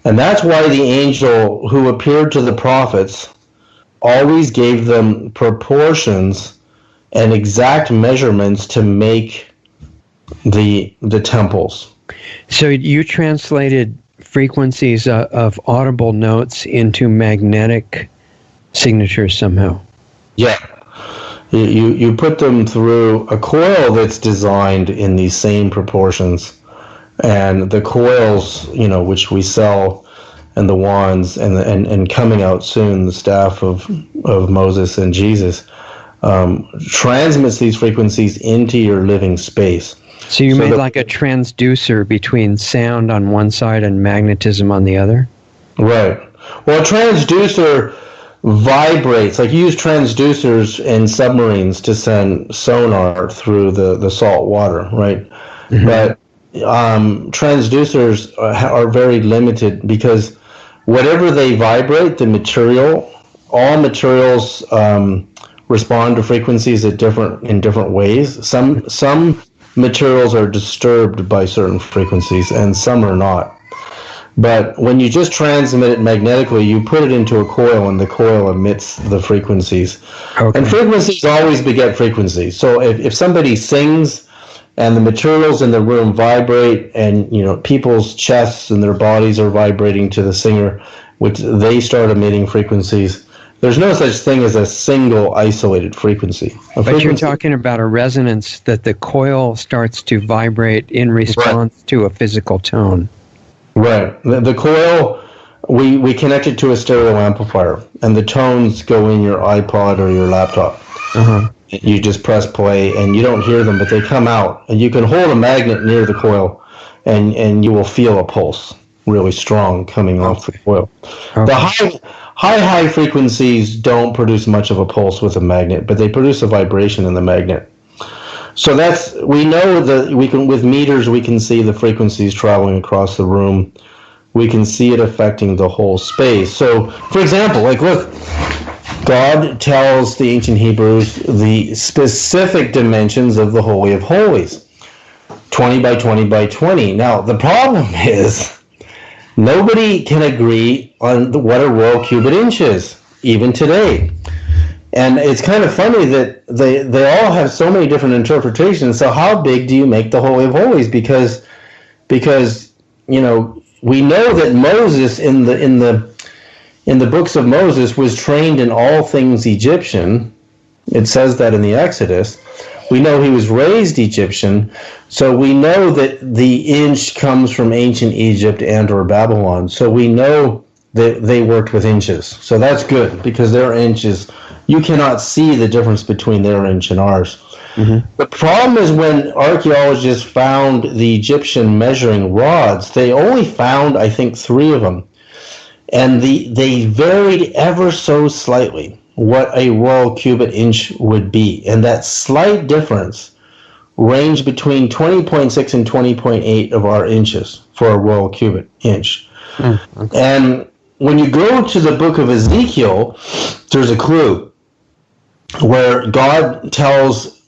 And that's why the angel who appeared to the prophets always gave them proportions and exact measurements to make the temples. So you translated frequencies of audible notes into magnetic signatures somehow. Yeah. You put them through a coil that's designed in these same proportions, and the coils, which we sell, and the wands, and coming out soon, the staff of Moses and Jesus, transmits these frequencies into your living space. So you made like a transducer between sound on one side and magnetism on the other? Right. Well, a transducer vibrates. Like, you use transducers in submarines to send sonar through the salt water, right? Mm-hmm. But transducers are very limited, because whatever they vibrate, all materials respond to frequencies in different ways. Some materials are disturbed by certain frequencies, and some are not. But when you just transmit it magnetically, you put it into a coil, and the coil emits the frequencies. Okay. And frequencies always beget frequencies. So if somebody sings and the materials in the room vibrate, and people's chests and their bodies are vibrating to the singer, which they start emitting frequencies, there's no such thing as a single isolated frequency. But you're talking about a resonance that the coil starts to vibrate in response to a physical tone. Right. The coil, we connect it to a stereo amplifier, and the tones go in your iPod or your laptop. Uh-huh. You just press play, and you don't hear them, but they come out. And you can hold a magnet near the coil, and you will feel a pulse really strong coming off the coil. Okay. The high frequencies don't produce much of a pulse with a magnet, but they produce a vibration in the magnet. So we know that with meters, we can see the frequencies traveling across the room. We can see it affecting the whole space. So, for example, look, God tells the ancient Hebrews the specific dimensions of the Holy of Holies, 20 by 20 by 20. Now, the problem is nobody can agree on what a royal cubit inch is, even today. And it's kind of funny that they all have so many different interpretations. So how big do you make the Holy of Holies? Because we know that Moses in the books of Moses was trained in all things Egyptian. It says that in the Exodus. We know he was raised Egyptian, so we know that the inch comes from ancient Egypt and or Babylon. So we know that they worked with inches. So that's good, because their inches, you cannot see the difference between their inch and ours. Mm-hmm. The problem is, when archaeologists found the Egyptian measuring rods, they only found, I think, 3 of them. And they varied ever so slightly what a royal cubit inch would be. And that slight difference ranged between 20.6 and 20.8 of our inches for a royal cubit inch. Okay. And when you go to the book of Ezekiel, there's a clue where God tells,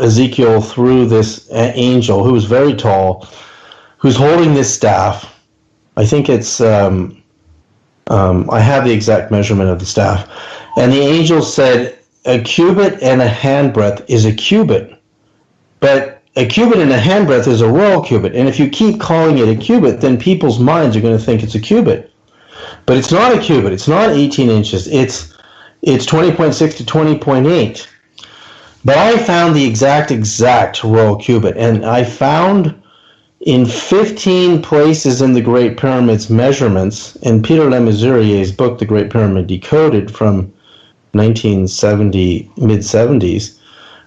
Ezekiel through this angel who is very tall, who's holding this staff. I think it's, I have the exact measurement of the staff. And the angel said, a cubit and a handbreadth is a cubit. But a cubit and a handbreadth is a royal cubit. And if you keep calling it a cubit, then people's minds are going to think it's a cubit. But it's not a cubit. It's not 18 inches. It's 20.6 to 20.8. But I found the exact royal cubit. And I found in 15 places in the Great Pyramid's measurements, in Peter Le Mesurier's book, The Great Pyramid Decoded, from 1970, mid-70s,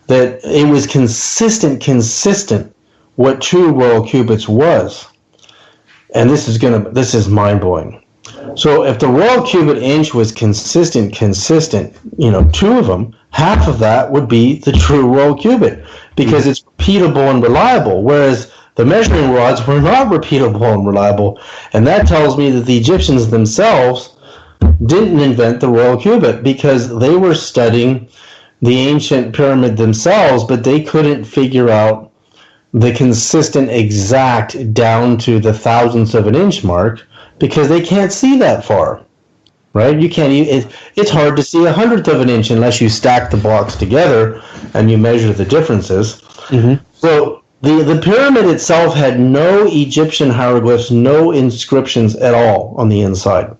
that it was consistent what true royal cubits was. And this is mind-blowing. So if the royal cubit inch was consistent, 2 of them, half of that would be the true royal cubit, because it's repeatable and reliable, whereas the measuring rods were not repeatable and reliable. And that tells me that the Egyptians themselves didn't invent the royal cubit, because they were studying the ancient pyramid themselves, but they couldn't figure out the consistent exact down to the thousandths of an inch mark, because they can't see that far, right? You can't. It's hard to see 1/100th of an inch unless you stack the blocks together and you measure the differences. Mm-hmm. So the pyramid itself had no Egyptian hieroglyphs, no inscriptions at all on the inside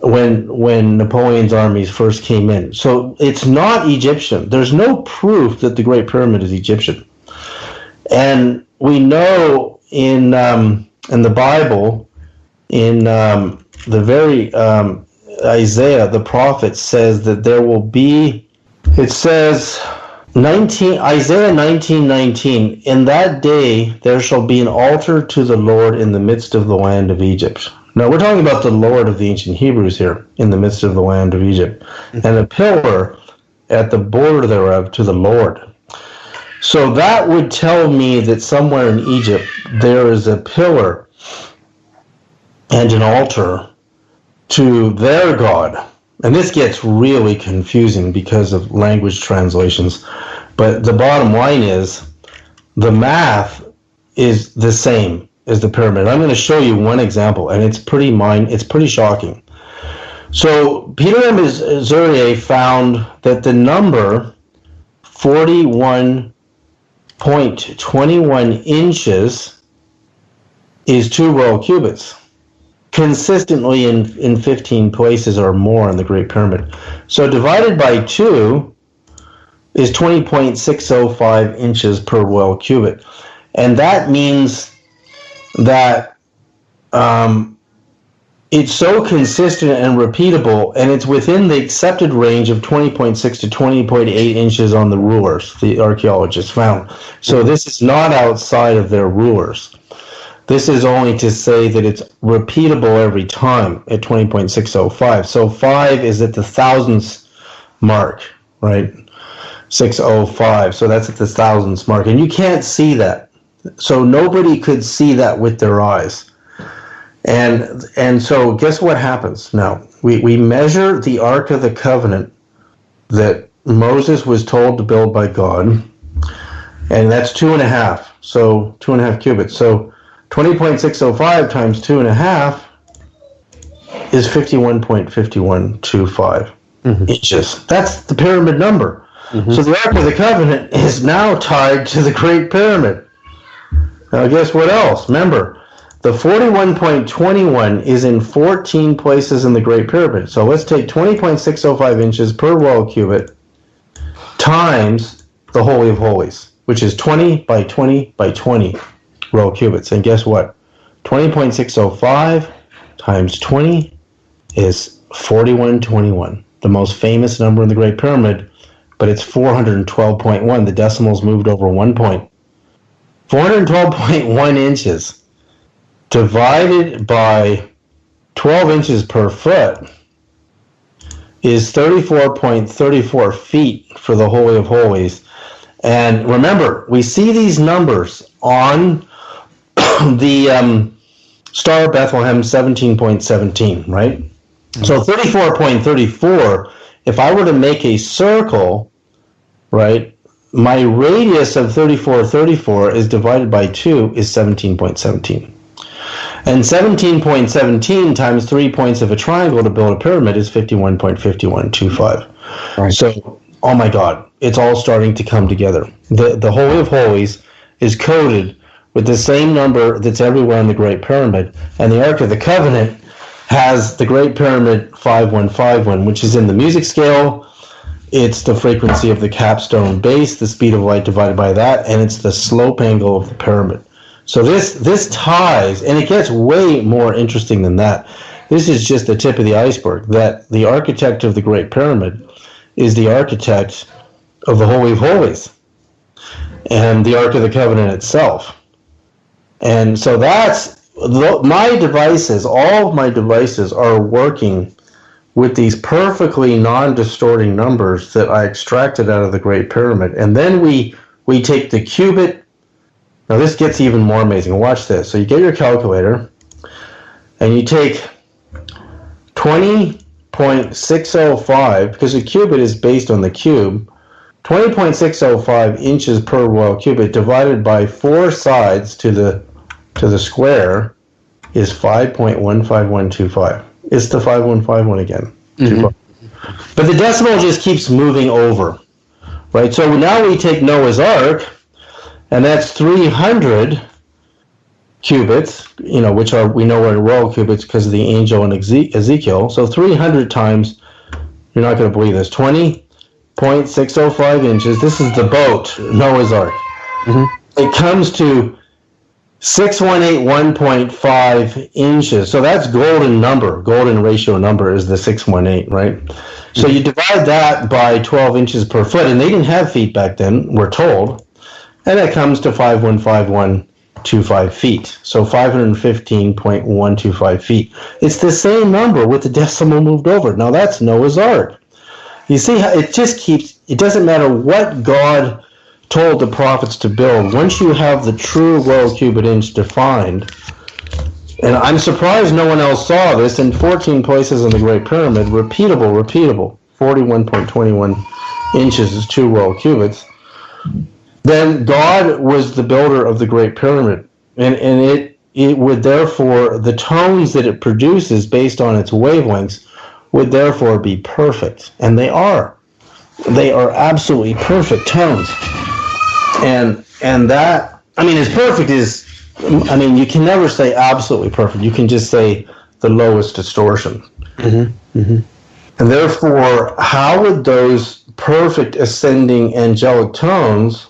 when Napoleon's armies first came in. So it's not Egyptian. There's no proof that the Great Pyramid is Egyptian. And we know in the Bible, in the very Isaiah, the prophet says that there will be, it says, Isaiah 19:19, in that day there shall be an altar to the Lord in the midst of the land of Egypt. Now we're talking about the Lord of the ancient Hebrews here, in the midst of the land of Egypt, and a pillar at the border thereof to the Lord. So that would tell me that somewhere in Egypt there is a pillar and an altar to their God. And this gets really confusing because of language translations. But the bottom line is the math is the same as the pyramid. I'm going to show you one example, and it's pretty shocking. So Peter M. Sereda found that the number 41.21 inches is 2 royal cubits, consistently in 15 places or more in the Great Pyramid. So divided by 2 is 20.605 inches per royal cubit. And that means that it's so consistent and repeatable, and it's within the accepted range of 20.6 to 20.8 inches on the rulers the archaeologists found. So this is not outside of their rulers. This is only to say that it's repeatable every time at 20.605. So 5 is at the thousandths mark, right? 605. So that's at the thousandths mark. And you can't see that. So nobody could see that with their eyes. And so guess what happens now? We measure the Ark of the Covenant that Moses was told to build by God. And that's 2.5. So 2.5 cubits. So 20.605 times 2.5 is 51.5125 inches. That's the pyramid number. So the Ark of the Covenant is now tied to the Great Pyramid. Now guess what else? Remember, the 41.21 is in 14 places in the Great Pyramid. So let's take 20.605 inches per royal cubit times the Holy of Holies, which is 20 by 20 by 20 royal cubits. And guess what? 20.605 times 20 is 4121, the most famous number in the Great Pyramid, but it's 412.1. The decimals moved over 1 point. 412.1 inches divided by 12 inches per foot is 34.34 feet for the Holy of Holies. And remember, we see these numbers on the Star of Bethlehem 17.17, right? So 34.34, if I were to make a circle, right, my radius of 34 is divided by 2 is 17.17. And 17.17 times 3 points of a triangle to build a pyramid is 51.5125. Right. So, oh my God, it's all starting to come together. The Holy of Holies is coded with the same number that's everywhere in the Great Pyramid, and the Ark of the Covenant has the Great Pyramid 5151, which is in the music scale. It's the frequency of the capstone base, the speed of light divided by that, and it's the slope angle of the pyramid. So this ties, and it gets way more interesting than that. This is just the tip of the iceberg, that the architect of the Great Pyramid is the architect of the Holy of Holies and the Ark of the Covenant itself. And so that's, my devices, all of my devices are working with these perfectly non-distorting numbers that I extracted out of the Great Pyramid. And then we take the cubit. Now this gets even more amazing. Watch this. So you get your calculator, and you take 20.605, because a cubit is based on the cube, 20.605 inches per royal cubit divided by 4 sides to the square is 5.15125. It's the 5151 again. But the decimal just keeps moving over, right? So now we take Noah's Ark, and that's 300 cubits, which we know are royal cubits because of the angel in Ezekiel. So 300 times, you're not going to believe this, 20.605 inches. This is the boat, Noah's Ark. Mm-hmm. It comes to 6181.5 inches. So that's golden ratio number is the 618, right? So you divide that by 12 inches per foot, and they didn't have feet back then, we're told, and it comes to 515125 feet. So 515.125 feet. It's the same number with the decimal moved over. Now that's Noah's Ark. You see how it doesn't matter what God told the prophets to build. Once you have the true royal cubit inch defined, and I'm surprised no one else saw this, in 14 places in the Great Pyramid, repeatable, 41.21 inches is 2 royal cubits, then God was the builder of the Great Pyramid. And it would therefore, the tones that it produces based on its wavelengths would therefore be perfect. And they are. They are absolutely perfect tones. And that, as perfect as, you can never say absolutely perfect. You can just say the lowest distortion. Mm-hmm. Mm-hmm. And therefore, how would those perfect ascending angelic tones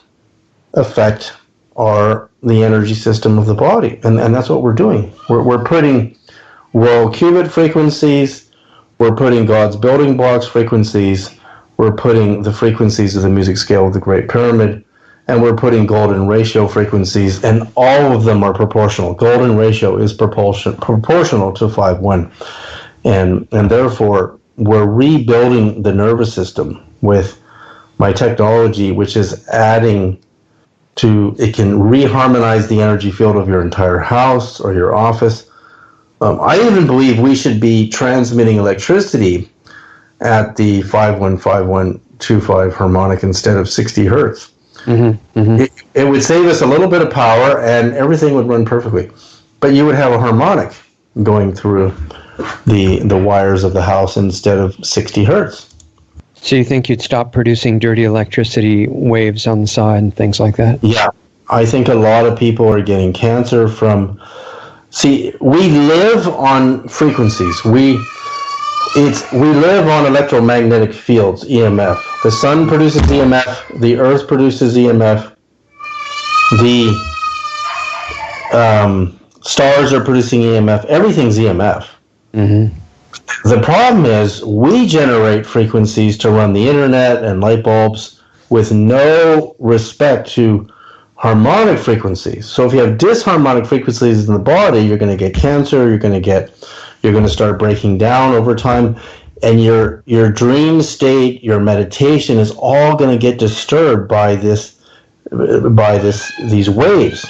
affect the energy system of the body? And that's what we're doing. We're putting royal cubit frequencies, we're putting God's building blocks frequencies, we're putting the frequencies of the music scale of the Great Pyramid, and we're putting golden ratio frequencies, and all of them are proportional. Golden ratio is proportional to 5:1. And therefore, we're rebuilding the nervous system with my technology, which is adding to, it can reharmonize the energy field of your entire house or your office. I even believe we should be transmitting electricity at the 515125 harmonic instead of 60 hertz. Mm-hmm. Mm-hmm. It would save us a little bit of power and everything would run perfectly. But you would have a harmonic going through the wires of the house instead of 60 hertz. So you think you'd stop producing dirty electricity waves on the side and things like that? Yeah. I think a lot of people are getting cancer from... See, we live on frequencies. We live on electromagnetic fields, EMF. The sun produces EMF, the earth produces EMF, the stars are producing EMF, everything's EMF. Mm-hmm. The problem is we generate frequencies to run the internet and light bulbs with no respect to harmonic frequencies. So if you have disharmonic frequencies in the body, you're going to get cancer, you're going to start breaking down over time, and your dream state, your meditation is all going to get disturbed by these waves.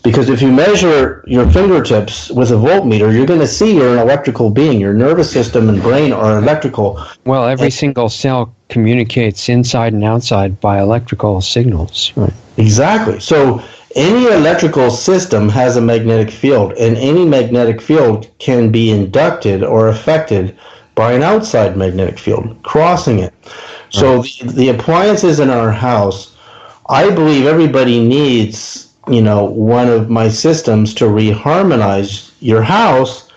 Because if you measure your fingertips with a voltmeter, you're going to see you're an electrical being. Your nervous system and brain are electrical. Well, every single cell communicates inside and outside by electrical signals, right? Exactly. So any electrical system has a magnetic field, and any magnetic field can be inducted or affected by an outside magnetic field, crossing it. So the appliances in our house, I believe everybody needs, one of my systems to reharmonize your house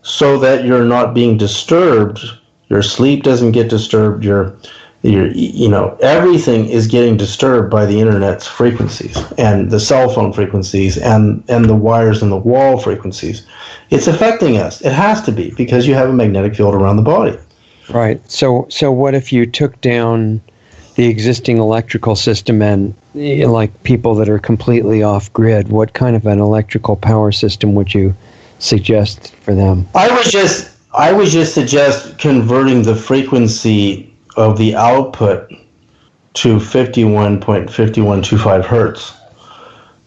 so that you're not being disturbed. Your sleep doesn't get disturbed. Everything is getting disturbed by the internet's frequencies and the cell phone frequencies and the wires in the wall frequencies. It's affecting us. It has to be, because you have a magnetic field around the body. Right. So what if you took down the existing electrical system and, like, people that are completely off grid, what kind of an electrical power system would you suggest for them? I would just suggest converting the frequency of the output to 51.5125 hertz.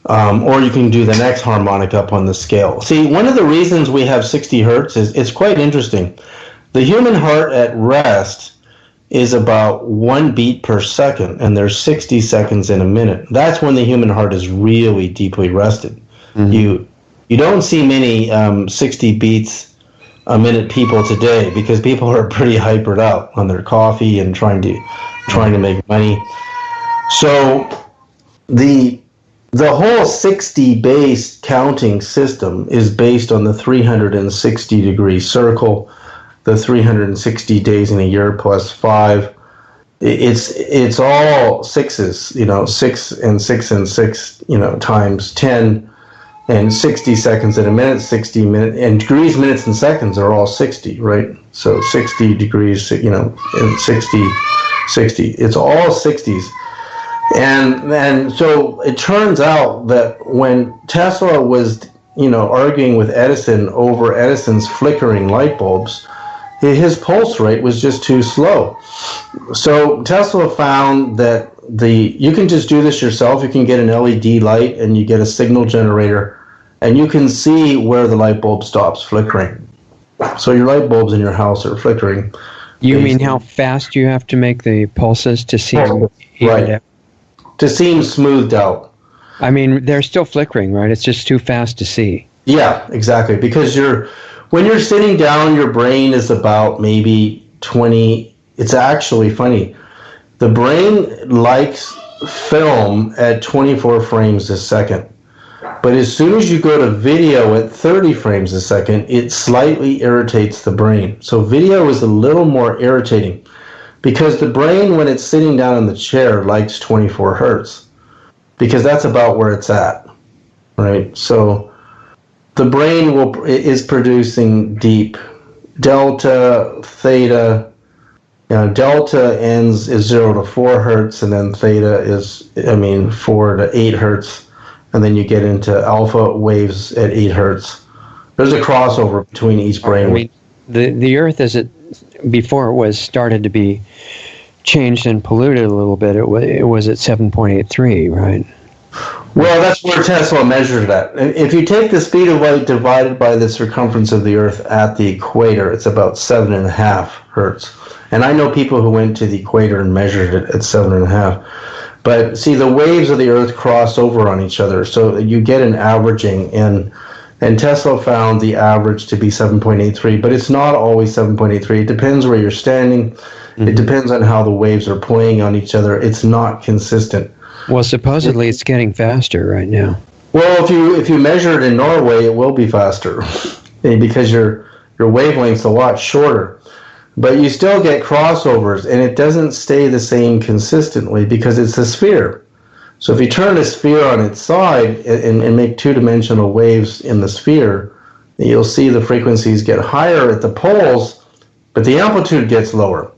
Or you can do the next harmonic up on the scale. See, one of the reasons we have 60 hertz is, it's quite interesting. The human heart at rest is about 1 beat per second, and there's 60 seconds in a minute. That's when the human heart is really deeply rested. Mm-hmm. You don't see many 60 beats a minute people today, because people are pretty hypered up on their coffee and trying to make money. So the the whole 60 base counting system is based on the 360-degree circle, the 360 days in a year plus 5. It's all sixes, 6 and 6 and 6, times 10, and 60 seconds in a minute, 60 minutes, and degrees, minutes, and seconds are all 60, right? So 60 degrees, and 60, it's all 60s. And so it turns out that when Tesla was, arguing with Edison over Edison's flickering light bulbs, his pulse rate was just too slow. So Tesla found that you can just do this yourself. You can get an LED light and you get a signal generator, and you can see where the light bulb stops flickering. So your light bulbs in your house are flickering. You mean how fast you have to make the pulses to see them right. out? To seem smoothed out. I mean, they're still flickering, right? It's just too fast to see. Yeah, exactly. Because when you're sitting down, your brain is about maybe 20. It's actually funny. The brain likes film at 24 frames a second. But as soon as you go to video at 30 frames a second, it slightly irritates the brain. So video is a little more irritating because the brain, when it's sitting down in the chair, likes 24 hertz because that's about where it's at, right? So the brain is producing deep delta, theta. Delta is 0 to 4 hertz, and then theta is 4 to 8 hertz, and then you get into alpha waves at 8 hertz. There's a crossover between each brain. I mean, the Earth, before it was started to be changed and polluted a little bit, it was at 7.83, right? Well, that's where Tesla measured it at. If you take the speed of light divided by the circumference of the Earth at the equator, it's about 7.5 hertz. And I know people who went to the equator and measured it at 7.5. But see, the waves of the Earth cross over on each other, so you get an averaging. And Tesla found the average to be 7.83, but it's not always 7.83. It depends where you're standing. Mm-hmm. It depends on how the waves are playing on each other. It's not consistent. Well, supposedly it's getting faster right now. Well, if you measure it in Norway, it will be faster because your wavelength's a lot shorter. But you still get crossovers, and it doesn't stay the same consistently because it's a sphere. So if you turn a sphere on its side and make two-dimensional waves in the sphere, you'll see the frequencies get higher at the poles, but the amplitude gets lower.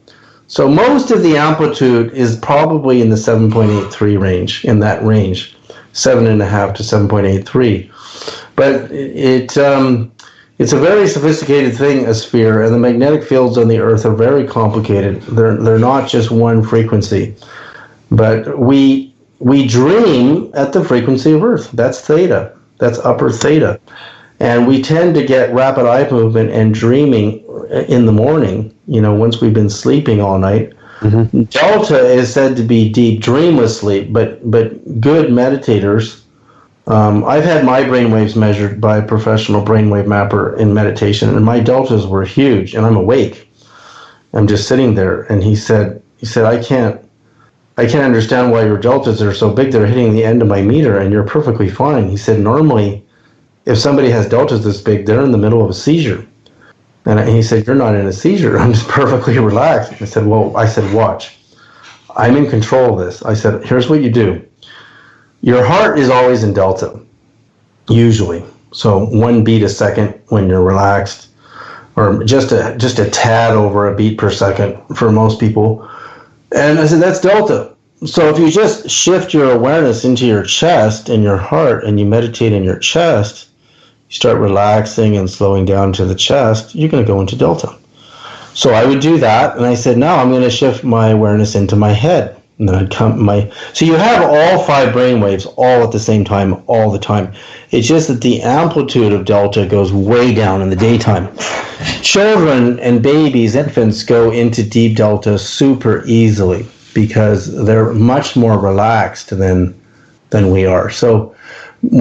So most of the amplitude is probably in the 7.83 range, 7.5 to 7.83. But it's a very sophisticated thing, a sphere, and the magnetic fields on the Earth are very complicated. They're not just one frequency. But we dream at the frequency of Earth. That's theta. That's upper theta. And we tend to get rapid eye movement and dreaming in the morning, once we've been sleeping all night. Mm-hmm. Delta is said to be deep dreamless sleep, but good meditators. I've had my brainwaves measured by a professional brainwave mapper in meditation, and my deltas were huge, and I'm awake. I'm just sitting there, and he said, I can't understand why your deltas are so big. They're hitting the end of my meter, and you're perfectly fine. He said, normally, if somebody has deltas this big, they're in the middle of a seizure. And he said, you're not in a seizure. I'm just perfectly relaxed. I said, watch. I'm in control of this. I said, here's what you do. Your heart is always in delta, usually. So 1 beat a second when you're relaxed, or just a tad over a beat per second for most people. And I said, that's delta. So if you just shift your awareness into your chest and your heart, and you meditate in your chest, you start relaxing and slowing down to the chest, you're going to go into delta. So I would do that, and I said, now I'm going to shift my awareness into my head. And then I'd so you have all 5 brain waves all at the same time, all the time. It's just that the amplitude of delta goes way down in the daytime. Children and babies, infants, go into deep delta super easily because they're much more relaxed than we are. So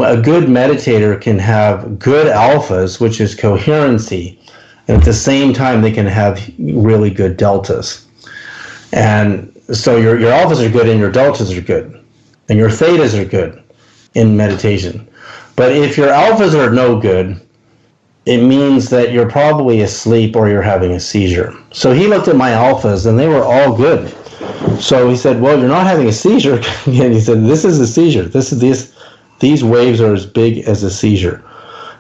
a good meditator can have good alphas, which is coherency, and at the same time they can have really good deltas. And so your alphas are good and your deltas are good, and your thetas are good, in meditation. But if your alphas are no good, it means that you're probably asleep or you're having a seizure. So he looked at my alphas and they were all good. So he said, well, you're not having a seizure. And he said, this is a seizure. These waves are as big as a seizure.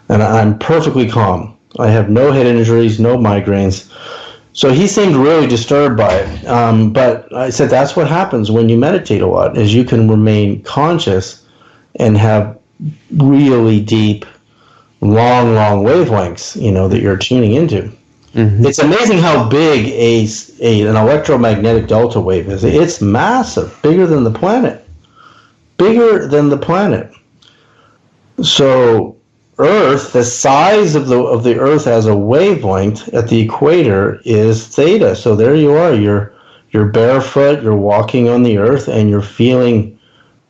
And I'm perfectly calm. I have no head injuries, no migraines. So he seemed really disturbed by it. But I said, that's what happens when you meditate a lot, is you can remain conscious and have really deep, long wavelengths, that you're tuning into. Mm-hmm. It's amazing how big an electromagnetic delta wave is. It's massive, bigger than the planet. Bigger than the planet. So Earth, the size of the Earth as a wavelength at the equator is theta. So there you are. You're barefoot. You're walking on the Earth, and you're feeling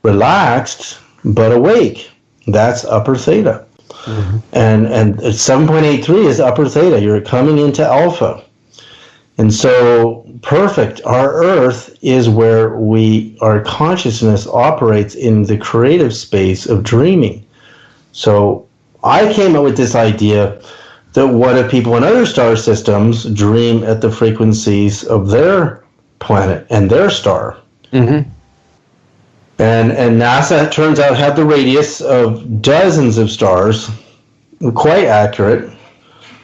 relaxed but awake. That's upper theta. Mm-hmm. And 7.83 is upper theta. You're coming into alpha. And so, perfect. Our Earth is where our consciousness operates in the creative space of dreaming. So I came up with this idea that what if people in other star systems dream at the frequencies of their planet and their star? Mm-hmm. And NASA, it turns out, had the radius of dozens of stars, quite accurate.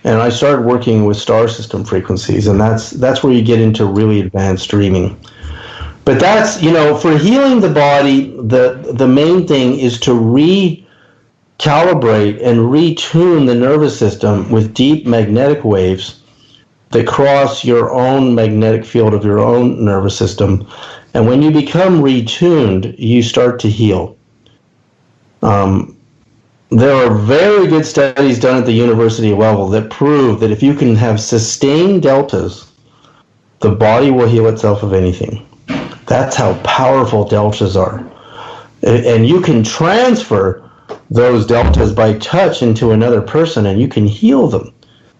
And I started working with star system frequencies, and that's where you get into really advanced dreaming. But that's, for healing the body, the main thing is to recalibrate and retune the nervous system with deep magnetic waves that cross your own magnetic field of your own nervous system. And when you become retuned, you start to heal. There are very good studies done at the university level that prove that if you can have sustained deltas, the body will heal itself of anything. That's how powerful deltas are. And you can transfer those deltas by touch into another person, and you can heal them.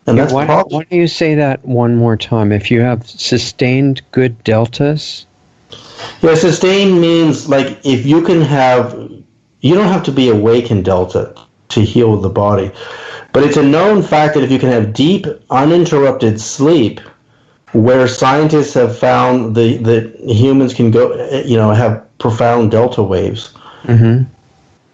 And that's why don't you say that one more time? If you have sustained good deltas? Yeah, sustained means like if you can have... You don't have to be awake in delta to heal the body. But it's a known fact that if you can have deep, uninterrupted sleep, where scientists have found that humans can go, have profound delta waves, mm-hmm.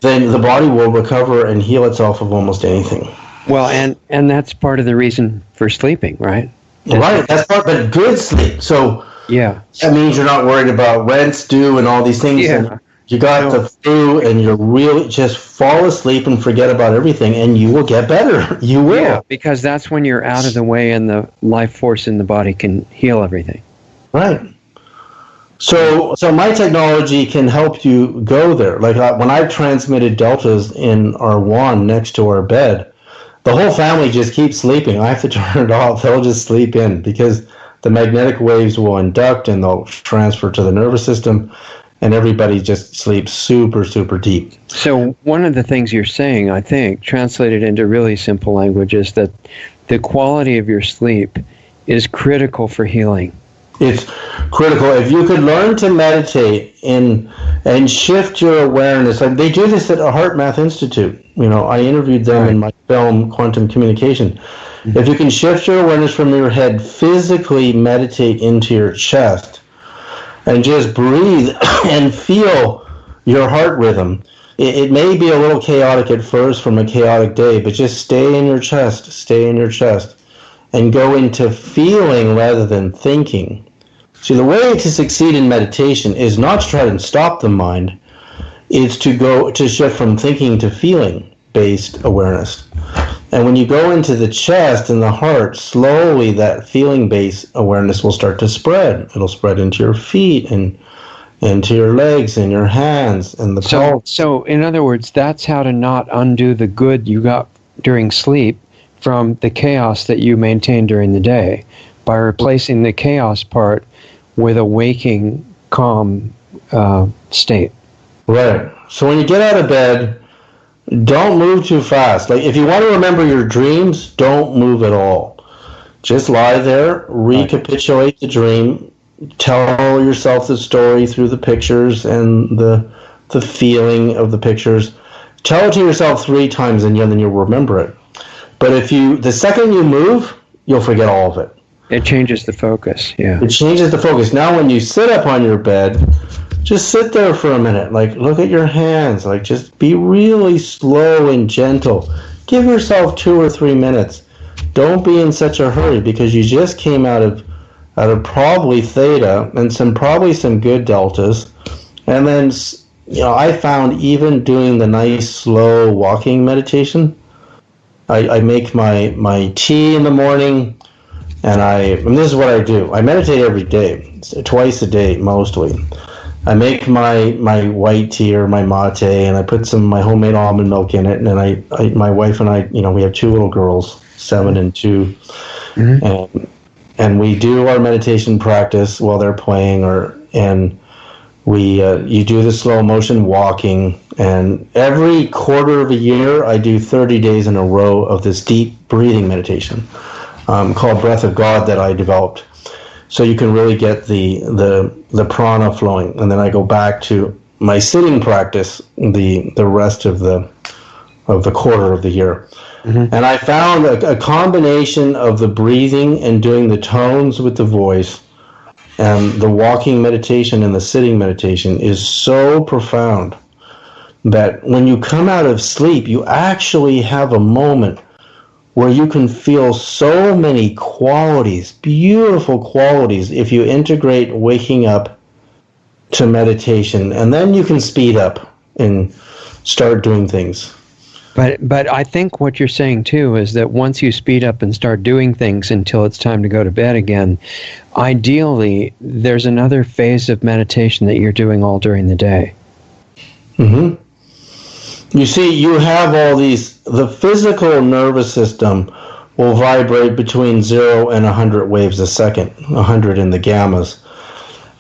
then the body will recover and heal itself of almost anything. Well, and that's part of the reason for sleeping, right? Right, that's part, but good sleep. So yeah, that means you're not worried about rents due and all these things. Yeah. You got the flu, and you're really just fall asleep and forget about everything, and you will get better. You will. Yeah, because that's when you're out of the way and the life force in the body can heal everything. Right. So my technology can help you go there. Like when I've transmitted deltas in our wand next to our bed, the whole family just keeps sleeping. I have to turn it off. They'll just sleep in because the magnetic waves will induct and they'll transfer to the nervous system. And everybody just sleeps super, super deep. So one of the things you're saying, I think, translated into really simple language, is that the quality of your sleep is critical for healing. It's critical. If you could learn to meditate and shift your awareness, like they do this at Heart Math Institute. I interviewed them in my film, Quantum Communication. Mm-hmm. If you can shift your awareness from your head, physically meditate into your chest, and just breathe and feel your heart rhythm. It may be a little chaotic at first from a chaotic day, but just stay in your chest, and go into feeling rather than thinking. See, the way to succeed in meditation is not to try to stop the mind, it's to shift from thinking to feeling-based awareness. And when you go into the chest and the heart, slowly that feeling-based awareness will start to spread. It'll spread into your feet and into your legs and your hands and the pelvis. So in other words, that's how to not undo the good you got during sleep from the chaos that you maintain during the day, by replacing the chaos part with a waking, calm state. Right. So when you get out of bed, don't move too fast. Like if you want to remember your dreams, don't move at all. Just lie there, recapitulate the dream, tell yourself the story through the pictures and the the feeling of the pictures. Tell it to yourself 3 times, and then you'll remember it. But the second you move, you'll forget all of it. It changes the focus, yeah. It changes the focus. Now when you sit up on your bed, just sit there for a minute. Like, look at your hands. Like, just be really slow and gentle. Give yourself 2 or 3 minutes. Don't be in such a hurry, because you just came out of probably theta and probably some good deltas. And then, I found even doing the nice slow walking meditation, I make my tea in the morning, and this is what I do. I meditate every day, twice a day mostly. I make my white tea or my mate, and I put some of my homemade almond milk in it, and then my wife and I, we have 2 little girls, 7 and 2, and we do our meditation practice while they're playing, and you do the slow motion walking, and every quarter of a year I do 30 days in a row of this deep breathing meditation called Breath of God that I developed. So you can really get the prana flowing, and then I go back to my sitting practice the rest of the quarter of the year. Mm-hmm. And I found a combination of the breathing and doing the tones with the voice and the walking meditation and the sitting meditation is so profound that when you come out of sleep, you actually have a moment where you can feel so many qualities, beautiful qualities, if you integrate waking up to meditation, and then you can speed up and start doing things. But I think what you're saying too is that once you speed up and start doing things until it's time to go to bed again, ideally there's another phase of meditation that you're doing all during the day. Mm-hmm. You see, you have all these, the physical nervous system will vibrate between 0 and 100 waves a second, 100 in the gammas.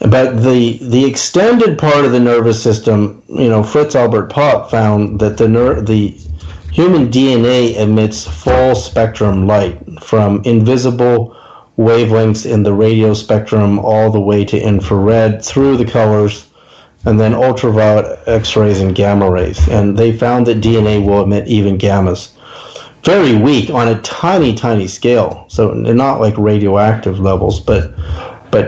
But the extended part of the nervous system, Fritz Albert Popp found that the human DNA emits full spectrum light from invisible wavelengths in the radio spectrum all the way to infrared through the colors, and then ultraviolet X-rays and gamma rays. And they found that DNA will emit even gammas. Very weak on a tiny, tiny scale. So they're not like radioactive levels, but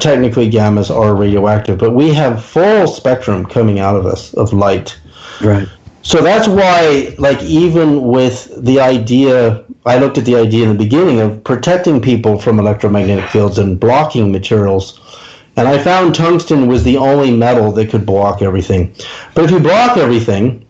technically gammas are radioactive. But we have full spectrum coming out of us of light. Right. So that's why, like, even with the idea, I looked at the idea in the beginning of protecting people from electromagnetic fields and blocking materials, and I found tungsten was the only metal that could block everything. But if you block everything,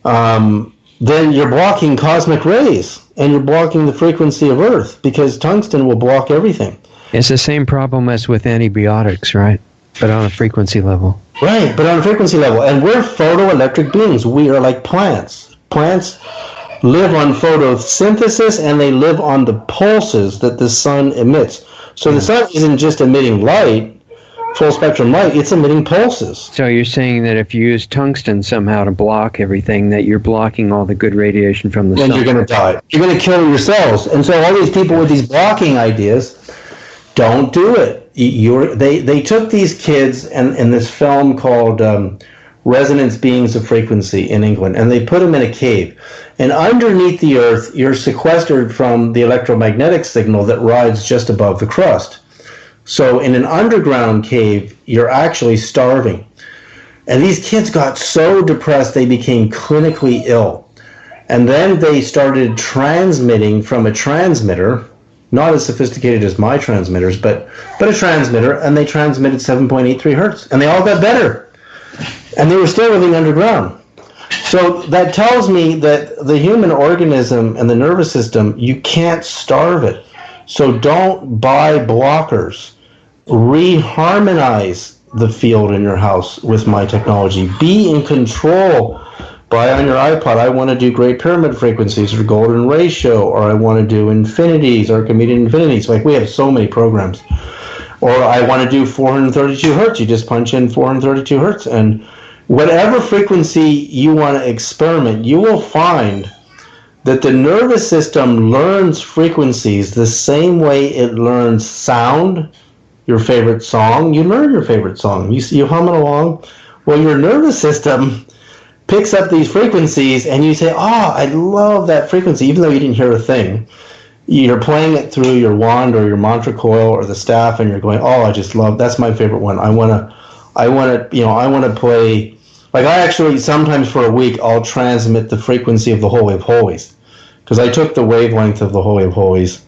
then you're blocking cosmic rays, and you're blocking the frequency of Earth, because tungsten will block everything. It's the same problem as with antibiotics, right? But on a frequency level. Right, but on a frequency level. And we're photoelectric beings. We are like plants. Plants live on photosynthesis, and they live on the pulses that the sun emits. So the sun isn't just emitting light, full spectrum light, it's emitting pulses. So you're saying that if you use tungsten somehow to block everything, that you're blocking all the good radiation from the sun. And you're going to die. You're going to kill your cells. And so all these people with these blocking ideas, don't do it. They took these kids in this film called Resonance Beings of Frequency in England, and they put them in a cave. And underneath the earth, you're sequestered from the electromagnetic signal that rides just above the crust. So in an underground cave, you're actually starving. And these kids got so depressed they became clinically ill. And then they started transmitting from a transmitter, not as sophisticated as my transmitters, but a transmitter, and they transmitted 7.83 hertz, and they all got better. And they were still living underground. So that tells me that the human organism and the nervous system, you can't starve it. So don't buy blockers. Reharmonize the field in your house with my technology. Be in control. Buy on your iPod, I want to do Great Pyramid frequencies or Golden Ratio, or I want to do infinities or Comedian infinities. Like, we have so many programs. Or I want to do 432 hertz. You just punch in 432 hertz. And whatever frequency you want to experiment, you will find that the nervous system learns frequencies the same way it learns sound. Your favorite song, you learn your favorite song. You hum it along. Well, your nervous system picks up these frequencies, and you say, "Oh, I love that frequency," even though you didn't hear a thing. You're playing it through your wand or your mantra coil or the staff, and you're going, "Oh, I just love. That's my favorite one. I want to play." Like I actually sometimes for a week I'll transmit the frequency of the Holy of Holies, because I took the wavelength of the Holy of Holies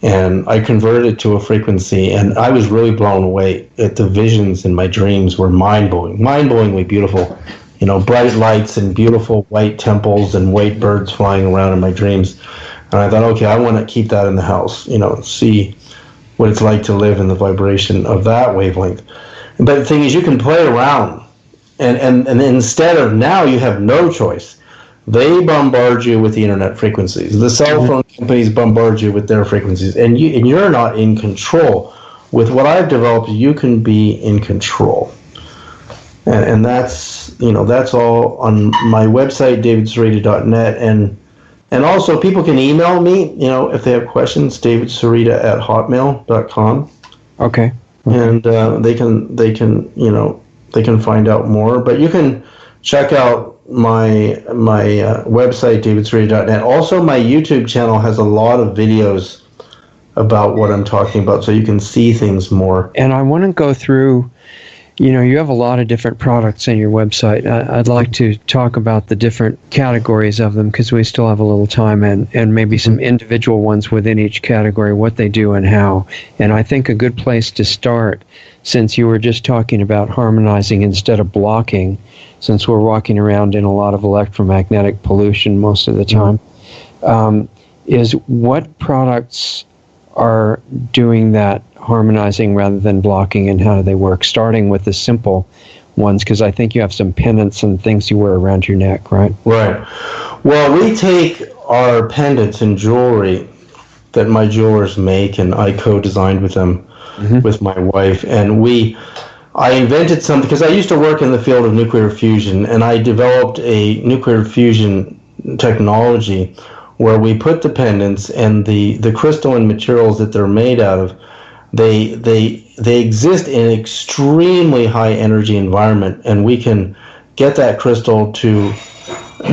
and I converted it to a frequency, and I was really blown away at the visions in my dreams were mind-blowingly beautiful. Bright lights and beautiful white temples and white birds flying around in my dreams. And I thought, okay, I want to keep that in the house, see what it's like to live in the vibration of that wavelength. But the thing is, you can play around, and instead of now, you have no choice. They bombard you with the internet frequencies. The cell phone companies bombard you with their frequencies, and you're not in control. With what I've developed, you can be in control, and that's all on my website, davidsereda.net, and also people can email me, if they have questions, davidsereda@hotmail.com. Okay. And they can find out more, but you can check out my website, davidsereda.net. Also, my YouTube channel has a lot of videos about what I'm talking about, so you can see things more. And I want to go through, you have a lot of different products on your website. I'd like to talk about the different categories of them, because we still have a little time, and maybe some individual ones within each category, what they do and how. And I think a good place to start, since you were just talking about harmonizing instead of blocking, since we're walking around in a lot of electromagnetic pollution most of the time, is what products are doing that harmonizing rather than blocking, and how do they work? Starting with the simple ones, because I think you have some pendants and things you wear around your neck, right? Right. Well, we take our pendants and jewelry that my jewelers make, and I co-designed with them with my wife, and I invented something, because I used to work in the field of nuclear fusion, and I developed a nuclear fusion technology where we put the pendants and the crystalline materials that they're made out of, they exist in an extremely high energy environment, and we can get that crystal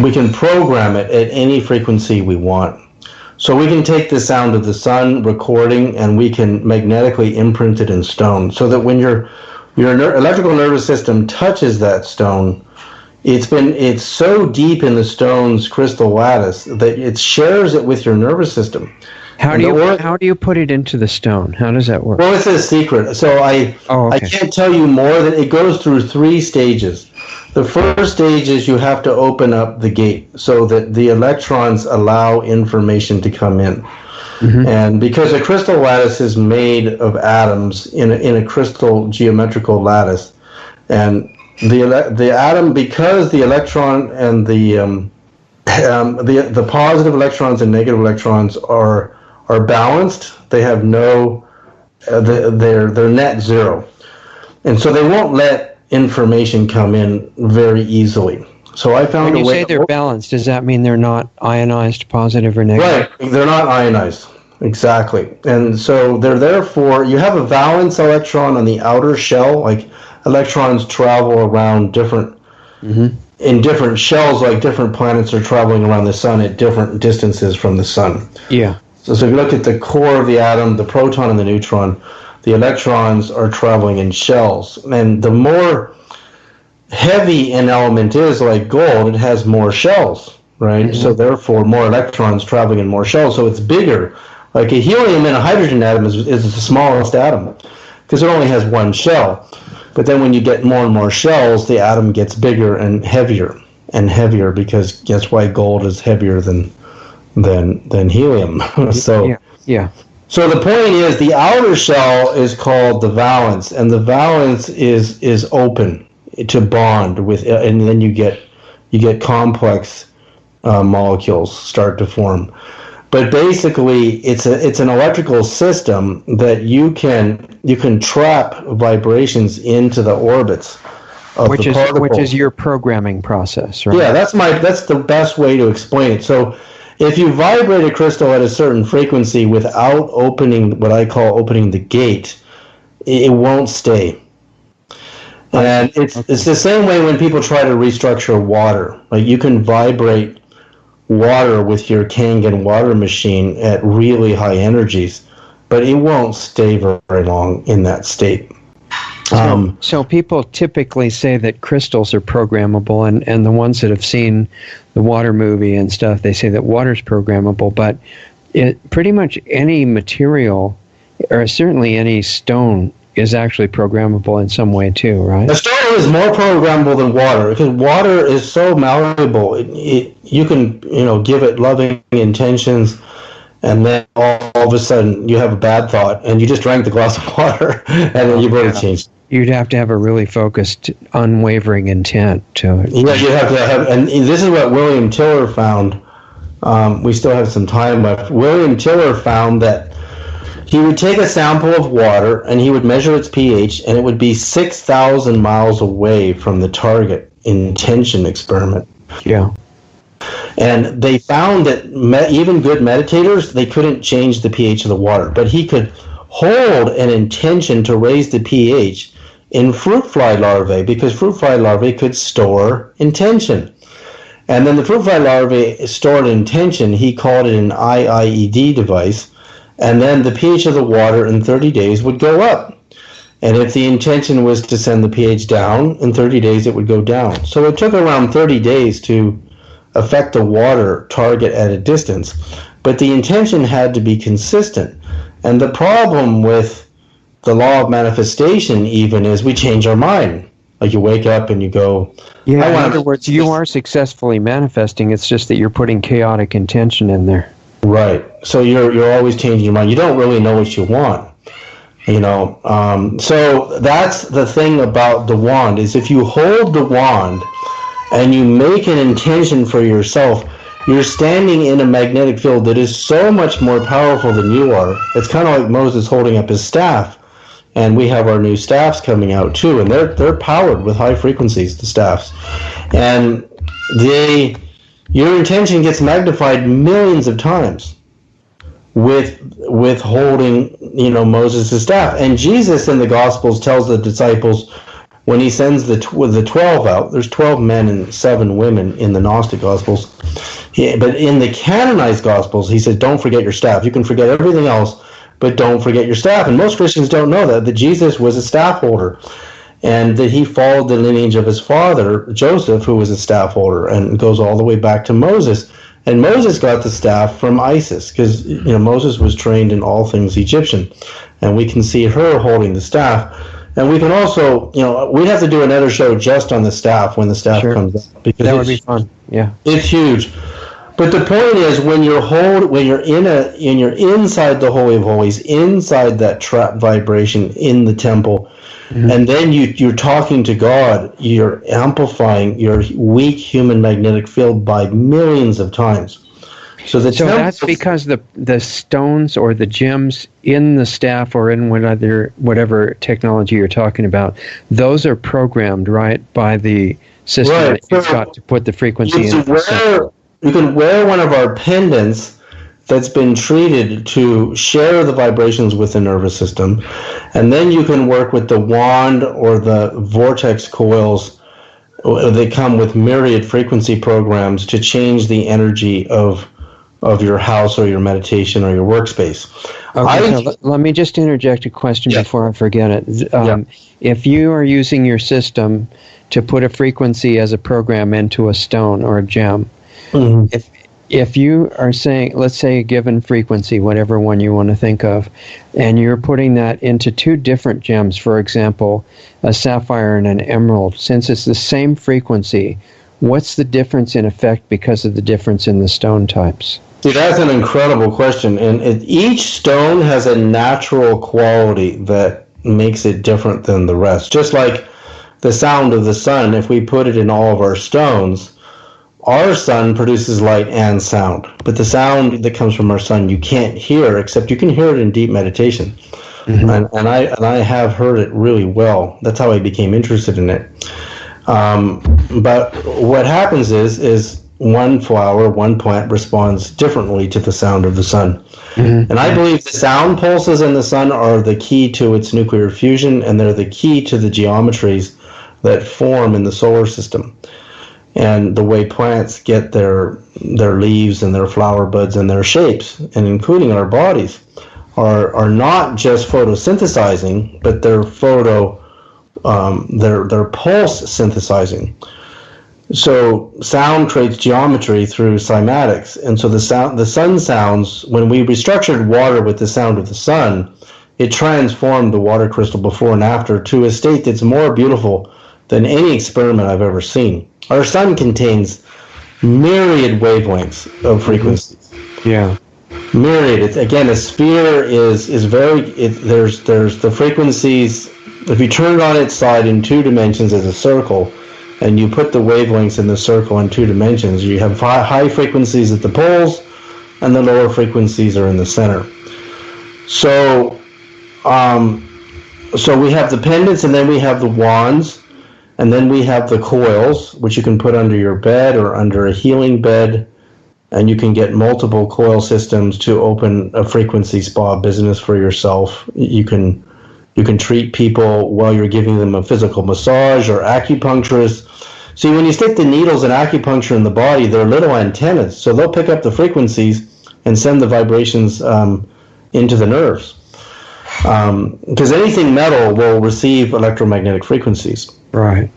we can program it at any frequency we want. So we can take the sound of the sun recording, and we can magnetically imprint it in stone, so that when your electrical nervous system touches that stone, it's so deep in the stone's crystal lattice that it shares it with your nervous system. How do you put it into the stone? How does that work? Well, it's a secret. So I can't tell you more than it goes through 3 stages. The first stage is you have to open up the gate so that the electrons allow information to come in. And because a crystal lattice is made of atoms in a crystal geometrical lattice, and the atom, because the electron and the positive electrons and negative electrons are balanced, they have they're net zero, and so they won't let information come in very easily. So I found a way. When you say they're balanced, does that mean they're not ionized, positive or negative? Right, they're not ionized. Exactly. And so they're therefore, you have a valence electron on the outer shell, like electrons travel around in different shells, like different planets are traveling around the sun at different distances from the sun. Yeah. So if you look at the core of the atom, the proton and the neutron, the electrons are traveling in shells. And the more heavy an element is, like gold, it has more shells, right? So therefore, more electrons traveling in more shells, so it's bigger. Like a helium and a hydrogen atom is the smallest atom, because it only has one shell. But then when you get more and more shells, the atom gets bigger and heavier, because that's why gold is heavier than helium. So So the point is, the outer shell is called the valence, and the valence is open to bond with, and then you get complex molecules start to form. But basically, it's an electrical system that you can trap vibrations into the orbits of the particle. Which is your programming process, right? Yeah, that's the best way to explain it. So if you vibrate a crystal at a certain frequency without opening what I call opening the gate, it won't stay. And it's the same way when people try to restructure water. Like you can vibrate water with your Kangen water machine at really high energies, but it won't stay very long in that state. So people typically say that crystals are programmable, and the ones that have seen the water movie and stuff, they say that water's programmable, but pretty much any material, or certainly any stone, is actually programmable in some way too, right? The stone is more programmable than water because water is so malleable. You can give it loving intentions, and then all of a sudden you have a bad thought, and you just drank the glass of water, and then you've already changed. You'd have to have a really focused, unwavering intent to it. Yeah, you have to have, and this is what William Tiller found. We still have some time left. William Tiller found that he would take a sample of water and he would measure its pH, and it would be 6,000 miles away from the target intention experiment. Yeah. And they found that even good meditators, they couldn't change the pH of the water, but he could hold an intention to raise the pH in fruit fly larvae, because fruit fly larvae could store intention. And then the fruit fly larvae stored intention. He called it an IIED device. And then the pH of the water in 30 days would go up. And if the intention was to send the pH down, in 30 days it would go down. So it took around 30 days to affect the water target at a distance. But the intention had to be consistent. And the problem with the law of manifestation even is we change our mind. Like you wake up and you go, yeah, in other words, you are successfully manifesting. It's just that you're putting chaotic intention in there. Right. So you're always changing your mind. You don't really know what you want. So that's the thing about the wand, is if you hold the wand and you make an intention for yourself, you're standing in a magnetic field that is so much more powerful than you are. It's kind of like Moses holding up his staff. And we have our new staffs coming out too, and they're powered with high frequencies, the staffs. And your intention gets magnified millions of times with holding, Moses' staff. And Jesus in the Gospels tells the disciples, when he sends the 12 out, there's 12 men and 7 women in the Gnostic Gospels. But in the canonized Gospels, he said, don't forget your staff. You can forget everything else, but don't forget your staff. And most Christians don't know that Jesus was a staff holder, and that he followed the lineage of his father, Joseph, who was a staff holder, and goes all the way back to Moses. And Moses got the staff from Isis, because Moses was trained in all things Egyptian, and we can see her holding the staff. And we can also, we'd have to do another show just on the staff when the staff comes out, because that would be fun. Yeah, it's huge. But the point is, when you're inside the Holy of Holies, inside that trap vibration in the temple, and then you're talking to God, you're amplifying your weak human magnetic field by millions of times. So that's because the stones or the gems in the staff or in whatever technology you're talking about, those are programmed, right, by the system that you've got to put the frequency in. You can wear one of our pendants that's been treated to share the vibrations with the nervous system, and then you can work with the wand or the vortex coils. They come with myriad frequency programs to change the energy of your house or your meditation or your workspace. Okay, so let me just interject a question before I forget it. If you are using your system to put a frequency as a program into a stone or a gem, if you are saying, let's say a given frequency, whatever one you want to think of, and you're putting that into 2 different gems, for example, a sapphire and an emerald, since it's the same frequency, what's the difference in effect because of the difference in the stone types? See, that's an incredible question. And each stone has a natural quality that makes it different than the rest. Just like the sound of the sun, if we put it in all of our stones, our sun produces light and sound, but the sound that comes from our sun you can't hear, except you can hear it in deep meditation. And I have heard it really well. That's how I became interested in it. But what happens is one flower, one plant responds differently to the sound of the sun. And I believe the sound pulses in the sun are the key to its nuclear fusion, and they're the key to the geometries that form in the solar system. And the way plants get their leaves and their flower buds and their shapes, and including our bodies, are not just photosynthesizing, but they're pulse synthesizing. So sound creates geometry through cymatics, and so the sun sounds, when we restructured water with the sound of the sun, it transformed the water crystal before and after to a state that's more beautiful than any experiment I've ever seen. Our sun contains myriad wavelengths of frequencies. Yeah. Myriad. It's, again, a sphere is very. There's the frequencies. If you turn it on its side in 2 dimensions as a circle, and you put the wavelengths in the circle in 2 dimensions, you have high frequencies at the poles, and the lower frequencies are in the center. So, so we have the pendants, and then we have the wands. And then we have the coils, which you can put under your bed or under a healing bed, and you can get multiple coil systems to open a frequency spa business for yourself. You can treat people while you're giving them a physical massage or acupuncturist. See, when you stick the needles and acupuncture in the body, they're little antennas, so they'll pick up the frequencies and send the vibrations into the nerves. Because anything metal will receive electromagnetic frequencies. Right.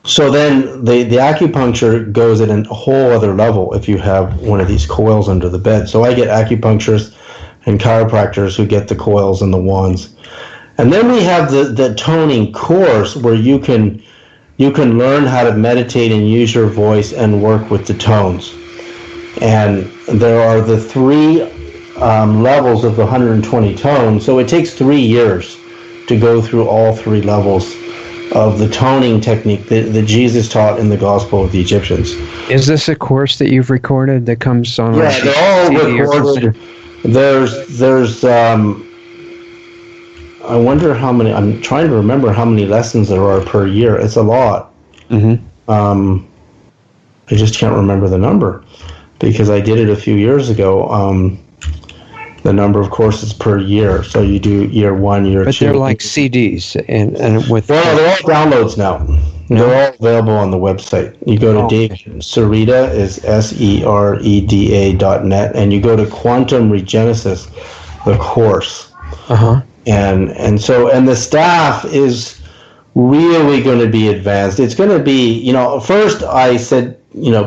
So then the acupuncture goes at a whole other level if you have one of these coils under the bed. So I get acupuncturists and chiropractors who get the coils and the wands. And then we have the toning course where you can learn how to meditate and use your voice and work with the tones. And there are the 3 levels of the 120 tones. So it takes 3 years to go through all 3 levels of the toning technique that Jesus taught in the Gospel of the Egyptians. Is this a course that you've recorded that comes on? Yeah, they're all recorded. There's I wonder how many. I'm trying to remember how many lessons there are per year. It's a lot. Mm-hmm. I just can't remember the number because I did it a few years ago. The number of courses per year. So you do year 1, year 2. But they're like CDs, and with. Well, they're all downloads now. They're all available on the website. You go to David Sereda, is SEREDA.net, and you go to Quantum Regenesis, the course. Uh-huh. And the staff is really going to be advanced. It's going to be, first I said,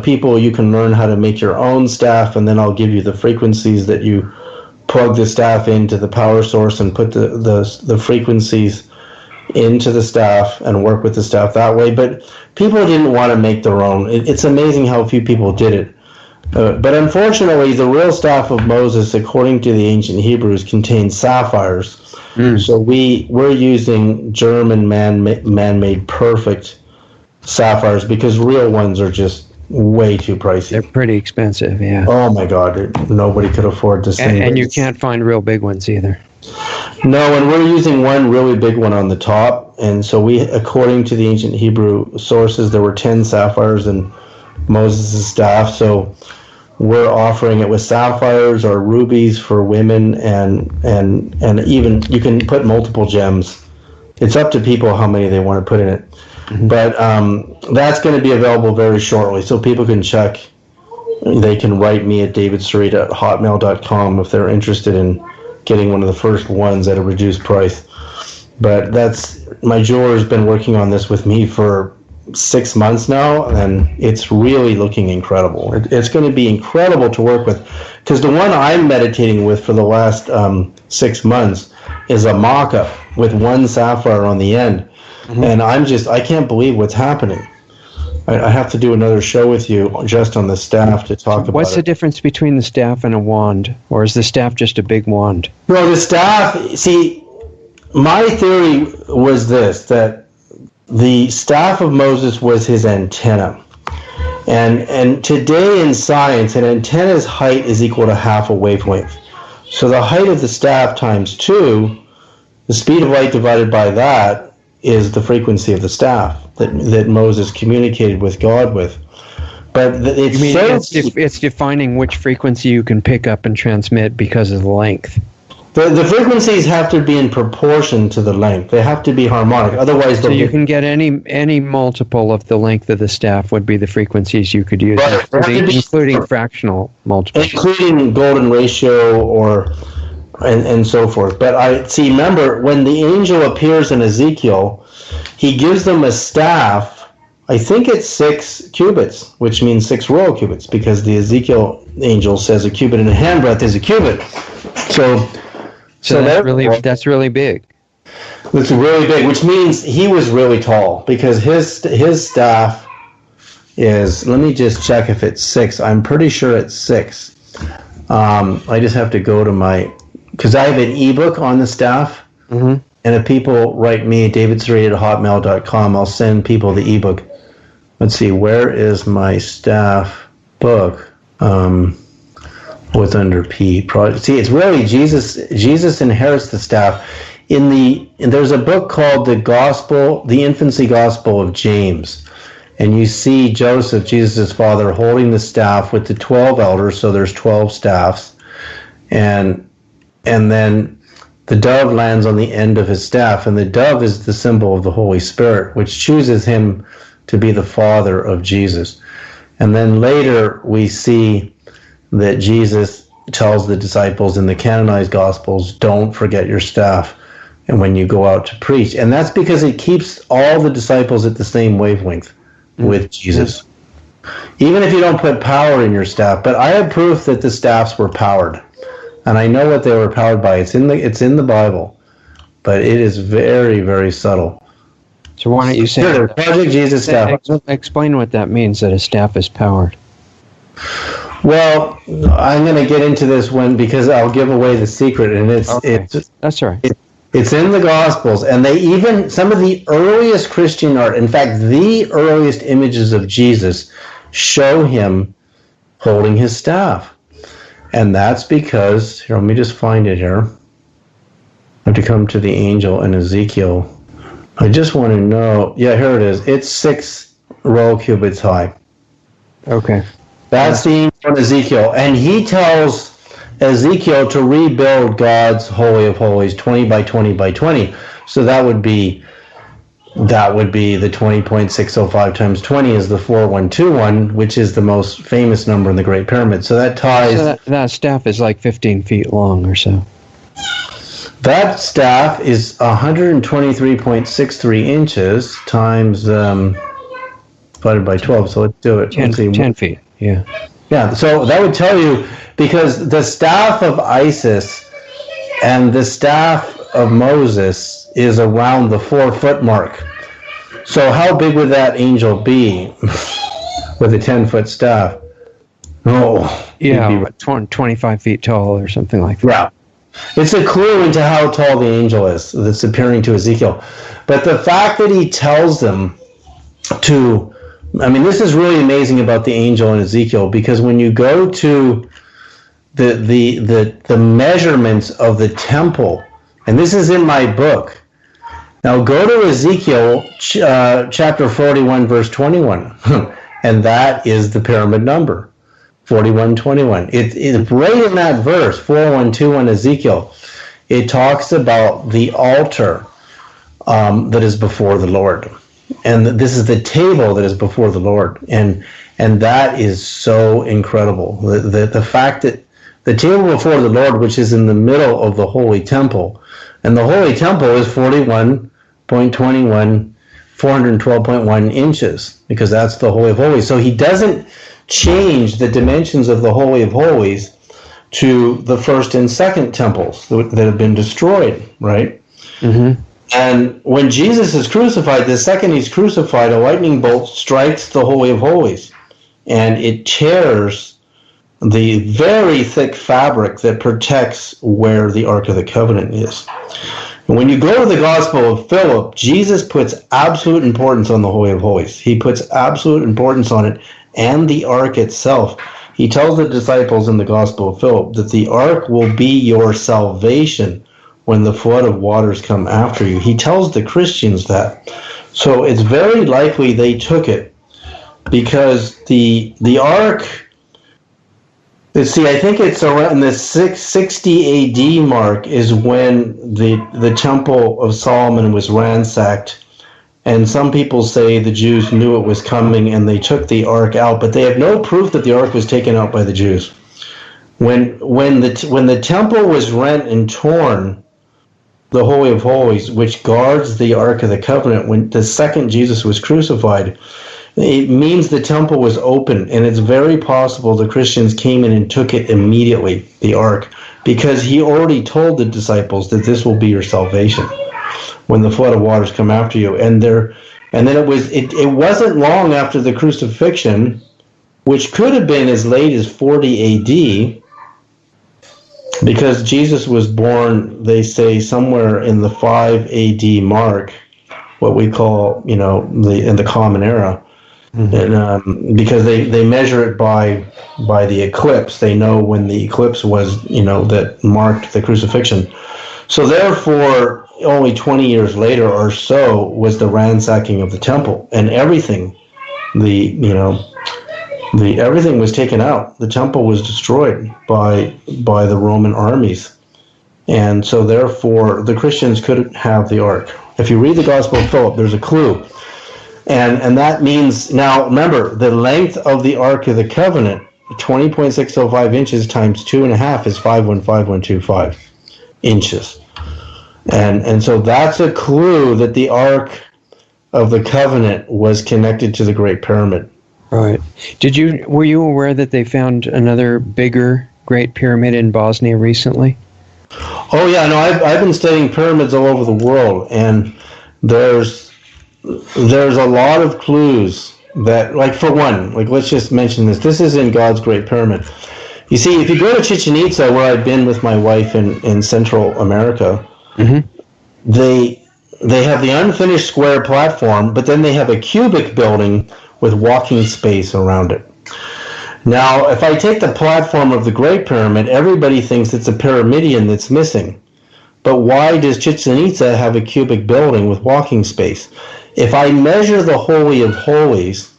people, you can learn how to make your own staff, and then I'll give you the frequencies that you plug the staff into the power source and put the frequencies into the staff and work with the staff that way. But people didn't want to make their own. It's amazing how few people did it. But unfortunately, the real staff of Moses, according to the ancient Hebrews, contained sapphires. So we're using German man-made perfect sapphires because real ones are just way too pricey. They're pretty expensive, yeah. Oh my God, nobody could afford this thing. And you can't find real big ones either. No, and we're using one really big one on the top. And so according to the ancient Hebrew sources, there were 10 sapphires in Moses' staff. So we're offering it with sapphires or rubies for women, and even you can put multiple gems. It's up to people how many they want to put in it. Mm-hmm. But that's going to be available very shortly, so people can check. They can write me at davidsereda@hotmail.com if they're interested in getting one of the first ones at a reduced price. But my jeweler's been working on this with me for 6 months now, and it's really looking incredible. It's going to be incredible to work with, because the one I'm meditating with for the last 6 months is a mock-up with 1 sapphire on the end. Mm-hmm. And I can't believe what's happening. I have to do another show with you just on the staff to talk about it. What's the difference between the staff and a wand? Or is the staff just a big wand? Well, the staff, see, my theory was this, that the staff of Moses was his antenna. And today in science, an antenna's height is equal to half a wavelength. So the height of the staff times 2, the speed of light divided by that, is the frequency of the staff that Moses communicated with God with. But it's defining which frequency you can pick up and transmit because of the length. The frequencies have to be in proportion to the length. They have to be harmonic. Otherwise, so you can get any multiple of the length of the staff would be the frequencies you could use, right. including fractional multiples. Including golden ratio and so forth. But remember, when the angel appears in Ezekiel, he gives them a staff. I think it's 6 cubits, which means 6 royal cubits, because the Ezekiel angel says a cubit and a handbreadth is a cubit. So that's really big. It's really big, which means he was really tall, because his staff is, let me just check if it's 6. I'm pretty sure it's 6. I just have to go to because I have an ebook on the staff, and if people write me, davidsereda@hotmail.com, I'll send people the ebook. Let's see, where is my staff book? What's under P? See, it's really Jesus inherits the staff. There's a book called the Infancy Gospel of James, and you see Joseph, Jesus' father, holding the staff with the 12 elders. So there's 12 staffs, and then the dove lands on the end of his staff, and the dove is the symbol of the Holy Spirit, which chooses him to be the father of Jesus. And then later we see that Jesus tells the disciples in the canonized Gospels, don't forget your staff and when you go out to preach. And that's because it keeps all the disciples at the same wavelength with Jesus. Even if you don't put power in your staff. But I have proof that the staffs were powered. And I know what they were powered by. It's in the Bible. But it is very, very subtle. So why don't you say Project Jesus staff. Explain what that means, that a staff is powered. Well, I'm going to get into this because I'll give away the secret, and that's all right. It's in the Gospels, and some of the earliest Christian art, in fact, the earliest images of Jesus show him holding his staff, and that's because here. Let me just find it here. I have to come to the angel in Ezekiel. I just want to know. Yeah, here it is. It's 6 royal cubits high. Okay. That's the angel in Ezekiel. And he tells Ezekiel to rebuild God's Holy of Holies 20 by 20 by 20. So that would be the 20.605 times 20 is the 4121, which is the most famous number in the Great Pyramid. So that ties... So that staff is like 15 feet long or so. That staff is 123.63 inches times divided by 12. So let's do it. 10 feet, yeah. Yeah, so that would tell you, because the staff of Isis and the staff of Moses is around the 4-foot mark. So how big would that angel be with a 10-foot staff? Oh, yeah, 25 feet tall or something like that. Yeah. It's a clue into how tall the angel is that's appearing to Ezekiel. But the fact that he tells them to, this is really amazing about the angel in Ezekiel, because when you go to the measurements of the temple, and this is in my book. Now go to Ezekiel chapter 41, verse 21, and that is the pyramid number. 41:21. It's right in that verse, 41:21 Ezekiel. It talks about the altar that is before the Lord, and this is the table that is before the Lord, and that is so incredible. The fact that the table before the Lord, which is in the middle of the holy temple, and the holy temple is 41.21, 412.1 inches, because that's the Holy of Holies. So he doesn't change the dimensions of the Holy of Holies to the first and second temples that have been destroyed, right? Mm-hmm. And when Jesus is crucified, the second he's crucified, a lightning bolt strikes the Holy of Holies, and it tears the very thick fabric that protects where the Ark of the Covenant is. And when you go to the Gospel of Philip, Jesus puts absolute importance on the Holy of Holies. He puts absolute importance on it and the ark itself. He tells the disciples in the Gospel of Philip that the ark will be your salvation when the flood of waters come after you. He tells the Christians that. So it's very likely they took it, because the ark, Let's see, I think it's around the 660 AD mark is when the Temple of Solomon was ransacked. And some people say the Jews knew it was coming and they took the ark out, but they have no proof that the ark was taken out by the Jews. When the temple was rent and torn, the Holy of Holies, which guards the Ark of the Covenant, when the second Jesus was crucified, it means the temple was open, and it's very possible the Christians came in and took it immediately, the Ark, because he already told the disciples that this will be your salvation when the flood of waters come after you. And then it wasn't long after the crucifixion, which could have been as late as 40 AD, because Jesus was born, they say, somewhere in the 5 AD mark, what we call, in the Common Era. Mm-hmm. And because they measure it by the eclipse, they know when the eclipse was, that marked the crucifixion. So therefore, only 20 years later or so was the ransacking of the temple, and everything, everything was taken out. The temple was destroyed by the Roman armies, and so therefore the Christians couldn't have the ark. If you read the Gospel of Philip, there's a clue. And that means, now remember, the length of the Ark of the Covenant, 20.605 inches times 2.5 is 515.125 inches. And so that's a clue that the Ark of the Covenant was connected to the Great Pyramid. Right. Were you aware that they found another bigger Great Pyramid in Bosnia recently? Oh yeah, no, I've been studying pyramids all over the world, and there's a lot of clues that, like, for one, like, let's just mention this. This is in God's Great Pyramid. You see, if you go to Chichen Itza, where I've been with my wife in Central America, mm-hmm. they have the unfinished square platform, but then they have a cubic building with walking space around it. Now, if I take the platform of the Great Pyramid, everybody thinks it's a pyramidion that's missing. But why does Chichen Itza have a cubic building with walking space? If I measure the Holy of Holies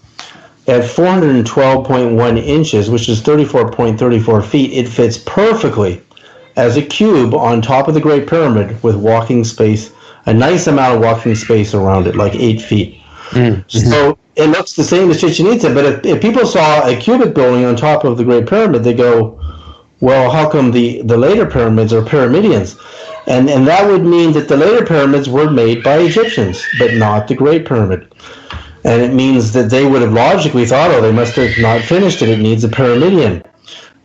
at 412.1 inches, which is 34.34 feet, it fits perfectly as a cube on top of the Great Pyramid with walking space, a nice amount of walking space around it, like 8 feet. Mm-hmm. So it looks the same as Chichen Itza, but if people saw a cubic building on top of the Great Pyramid, they go, well, how come the later pyramids are pyramidions? And that would mean that the later pyramids were made by Egyptians, but not the Great Pyramid. And it means that they would have logically thought, oh, they must have not finished it, it needs a pyramidion.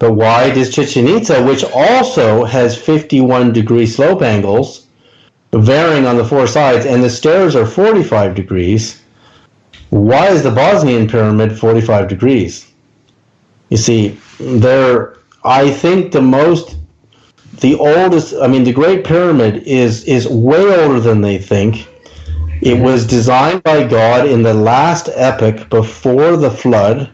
But why does Chichen Itza, which also has 51-degree slope angles, varying on the four sides, and the stairs are 45 degrees, why is the Bosnian pyramid 45 degrees? You see, I think the oldest, the Great Pyramid is way older than they think. It was designed by God in the last epoch before the flood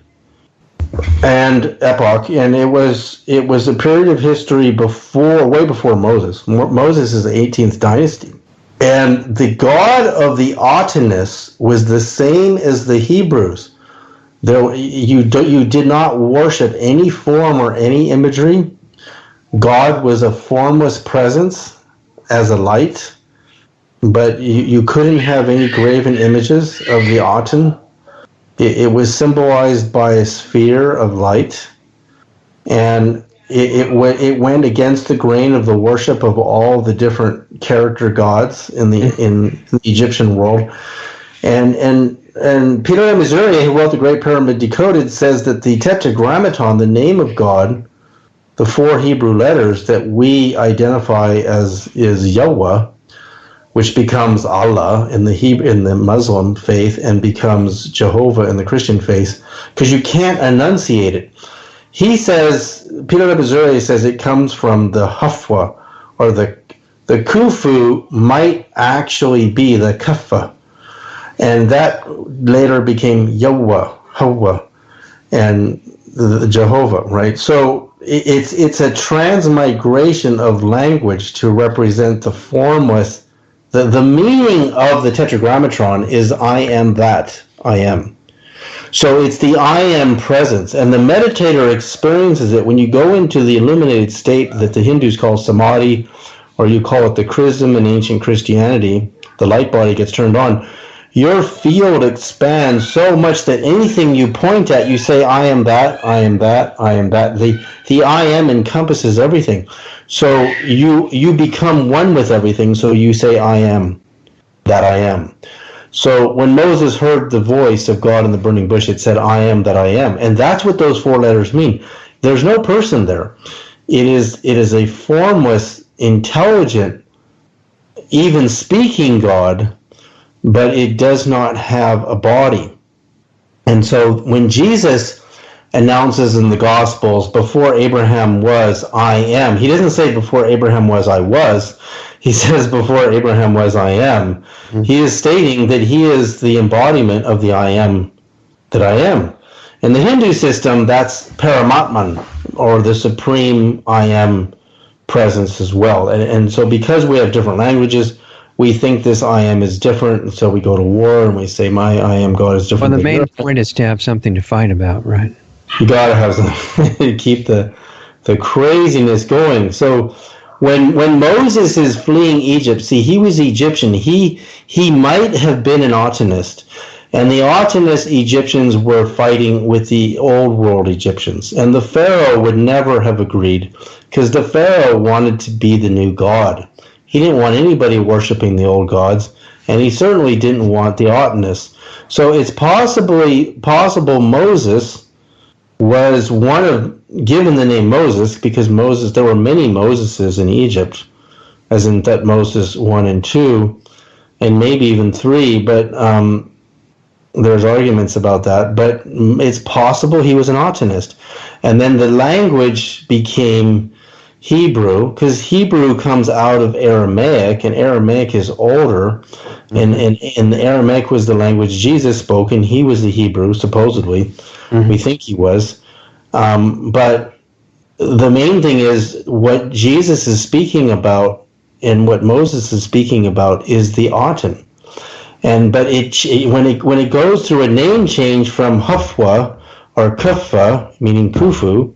and it was a period of history way before Moses. Moses is the 18th dynasty. And the God of the Otanists was the same as the Hebrews. You did not worship any form or any imagery. God was a formless presence as a light, but you couldn't have any graven images of the Aten. It was symbolized by a sphere of light, and it went against the grain of the worship of all the different character gods in the Egyptian world. And Peter de Missouri, who wrote the Great Pyramid Decoded, says that the Tetragrammaton, the name of God, the four Hebrew letters that we identify as is Yahweh, which becomes Allah in the Muslim faith and becomes Jehovah in the Christian faith, because you can't enunciate it. He says, Peter de Missouri says, it comes from the Hafwa, or the Kufu might actually be the Kaffa, and that later became Yahweh, Hawa, and the Jehovah, right? So it's a transmigration of language to represent the formless. The meaning of the Tetragrammaton is I am that I am. So it's the I am presence, and the meditator experiences it when you go into the illuminated state that the Hindus call samadhi, or you call it the chrism in ancient Christianity. The light body gets turned on. Your field expands so much that anything you point at, you say, I am that, I am that, I am that. The I am encompasses everything. So you become one with everything, so you say, I am that I am. So when Moses heard the voice of God in the burning bush, it said, I am that I am. And that's what those 4 letters mean. There's no person there. It is a formless, intelligent, even speaking God, but it does not have a body. And so when Jesus announces in the Gospels, before Abraham was, I am, he doesn't say before Abraham was, I was. He says before Abraham was, I am. Mm-hmm. He is stating that he is the embodiment of the I am that I am. In the Hindu system, that's Paramatman, or the supreme I am presence as well. And so because we have different languages, we think this I am is different, and so we go to war and we say my I am God is different. Well, the main point is to have something to fight about, right? You gotta have something to keep the craziness going. So when Moses is fleeing Egypt, see, he was Egyptian. He might have been an Atenist, and the Atenist Egyptians were fighting with the old world Egyptians, and the Pharaoh would never have agreed, because the Pharaoh wanted to be the new God. He didn't want anybody worshiping the old gods, and he certainly didn't want the Atenists. So it's possible Moses was one of, given the name Moses, because Moses, there were many Moseses in Egypt, as in that Moses 1 and 2, and maybe even 3, but there's arguments about that. But it's possible he was an Atenist. And then the language became Hebrew, because Hebrew comes out of Aramaic, and Aramaic is older, and Aramaic was the language Jesus spoke, and he was the Hebrew, supposedly. Mm-hmm. We think he was. But the main thing is what Jesus is speaking about and what Moses is speaking about is the Aten. But when it goes through a name change from Hufwa or Kufa, meaning Khufu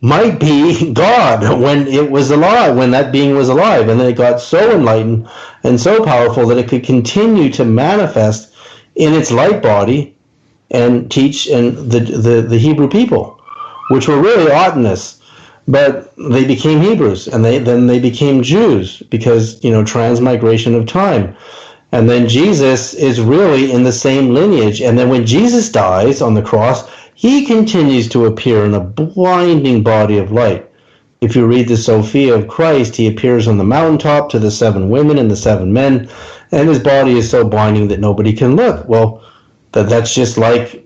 might be God when it was alive, when that being was alive, and then it got so enlightened and so powerful that it could continue to manifest in its light body and teach the Hebrew people, which were really Atenists, but they became Hebrews, and then they became Jews because, transmigration of time. And then Jesus is really in the same lineage. And then when Jesus dies on the cross, he continues to appear in a blinding body of light. If you read the Sophia of Christ, he appears on the mountaintop to the 7 women and the 7 men, and his body is so blinding that nobody can look. Well, that's just like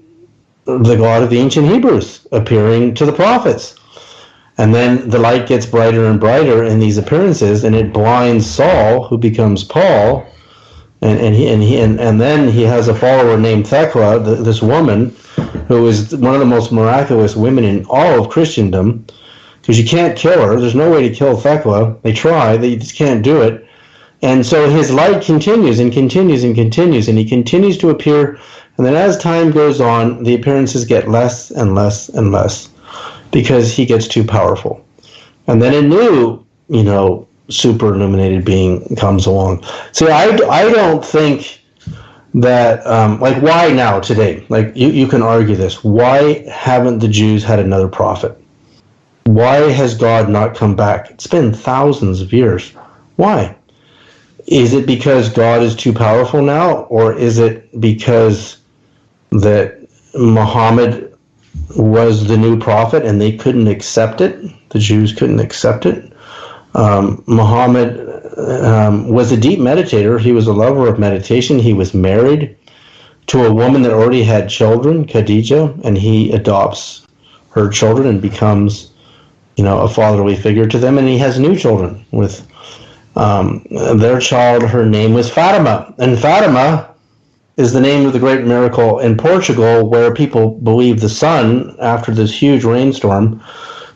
the God of the ancient Hebrews appearing to the prophets. And then the light gets brighter and brighter in these appearances, and it blinds Saul, who becomes Paul, and then he has a follower named Thecla, this woman, who is one of the most miraculous women in all of Christendom, because you can't kill her. There's no way to kill Thecla. They try, they just can't do it. And so his light continues and continues and continues, and he continues to appear. And then as time goes on, the appearances get less and less and less because he gets too powerful. And then a new, super illuminated being comes along. See, I don't think that, why now, today? Like, you can argue this. Why haven't the Jews had another prophet? Why has God not come back? It's been thousands of years. Why? Is it because God is too powerful now? Or is it because that Muhammad was the new prophet and they couldn't accept it? The Jews couldn't accept it. Muhammad was a deep meditator. He was a lover of meditation. He was married to a woman that already had children, Khadijah, and he adopts her children and becomes, a fatherly figure to them. And he has new children with their child. Her name was Fatima. And Fatima is the name of the great miracle in Portugal, where people believe the sun, after this huge rainstorm,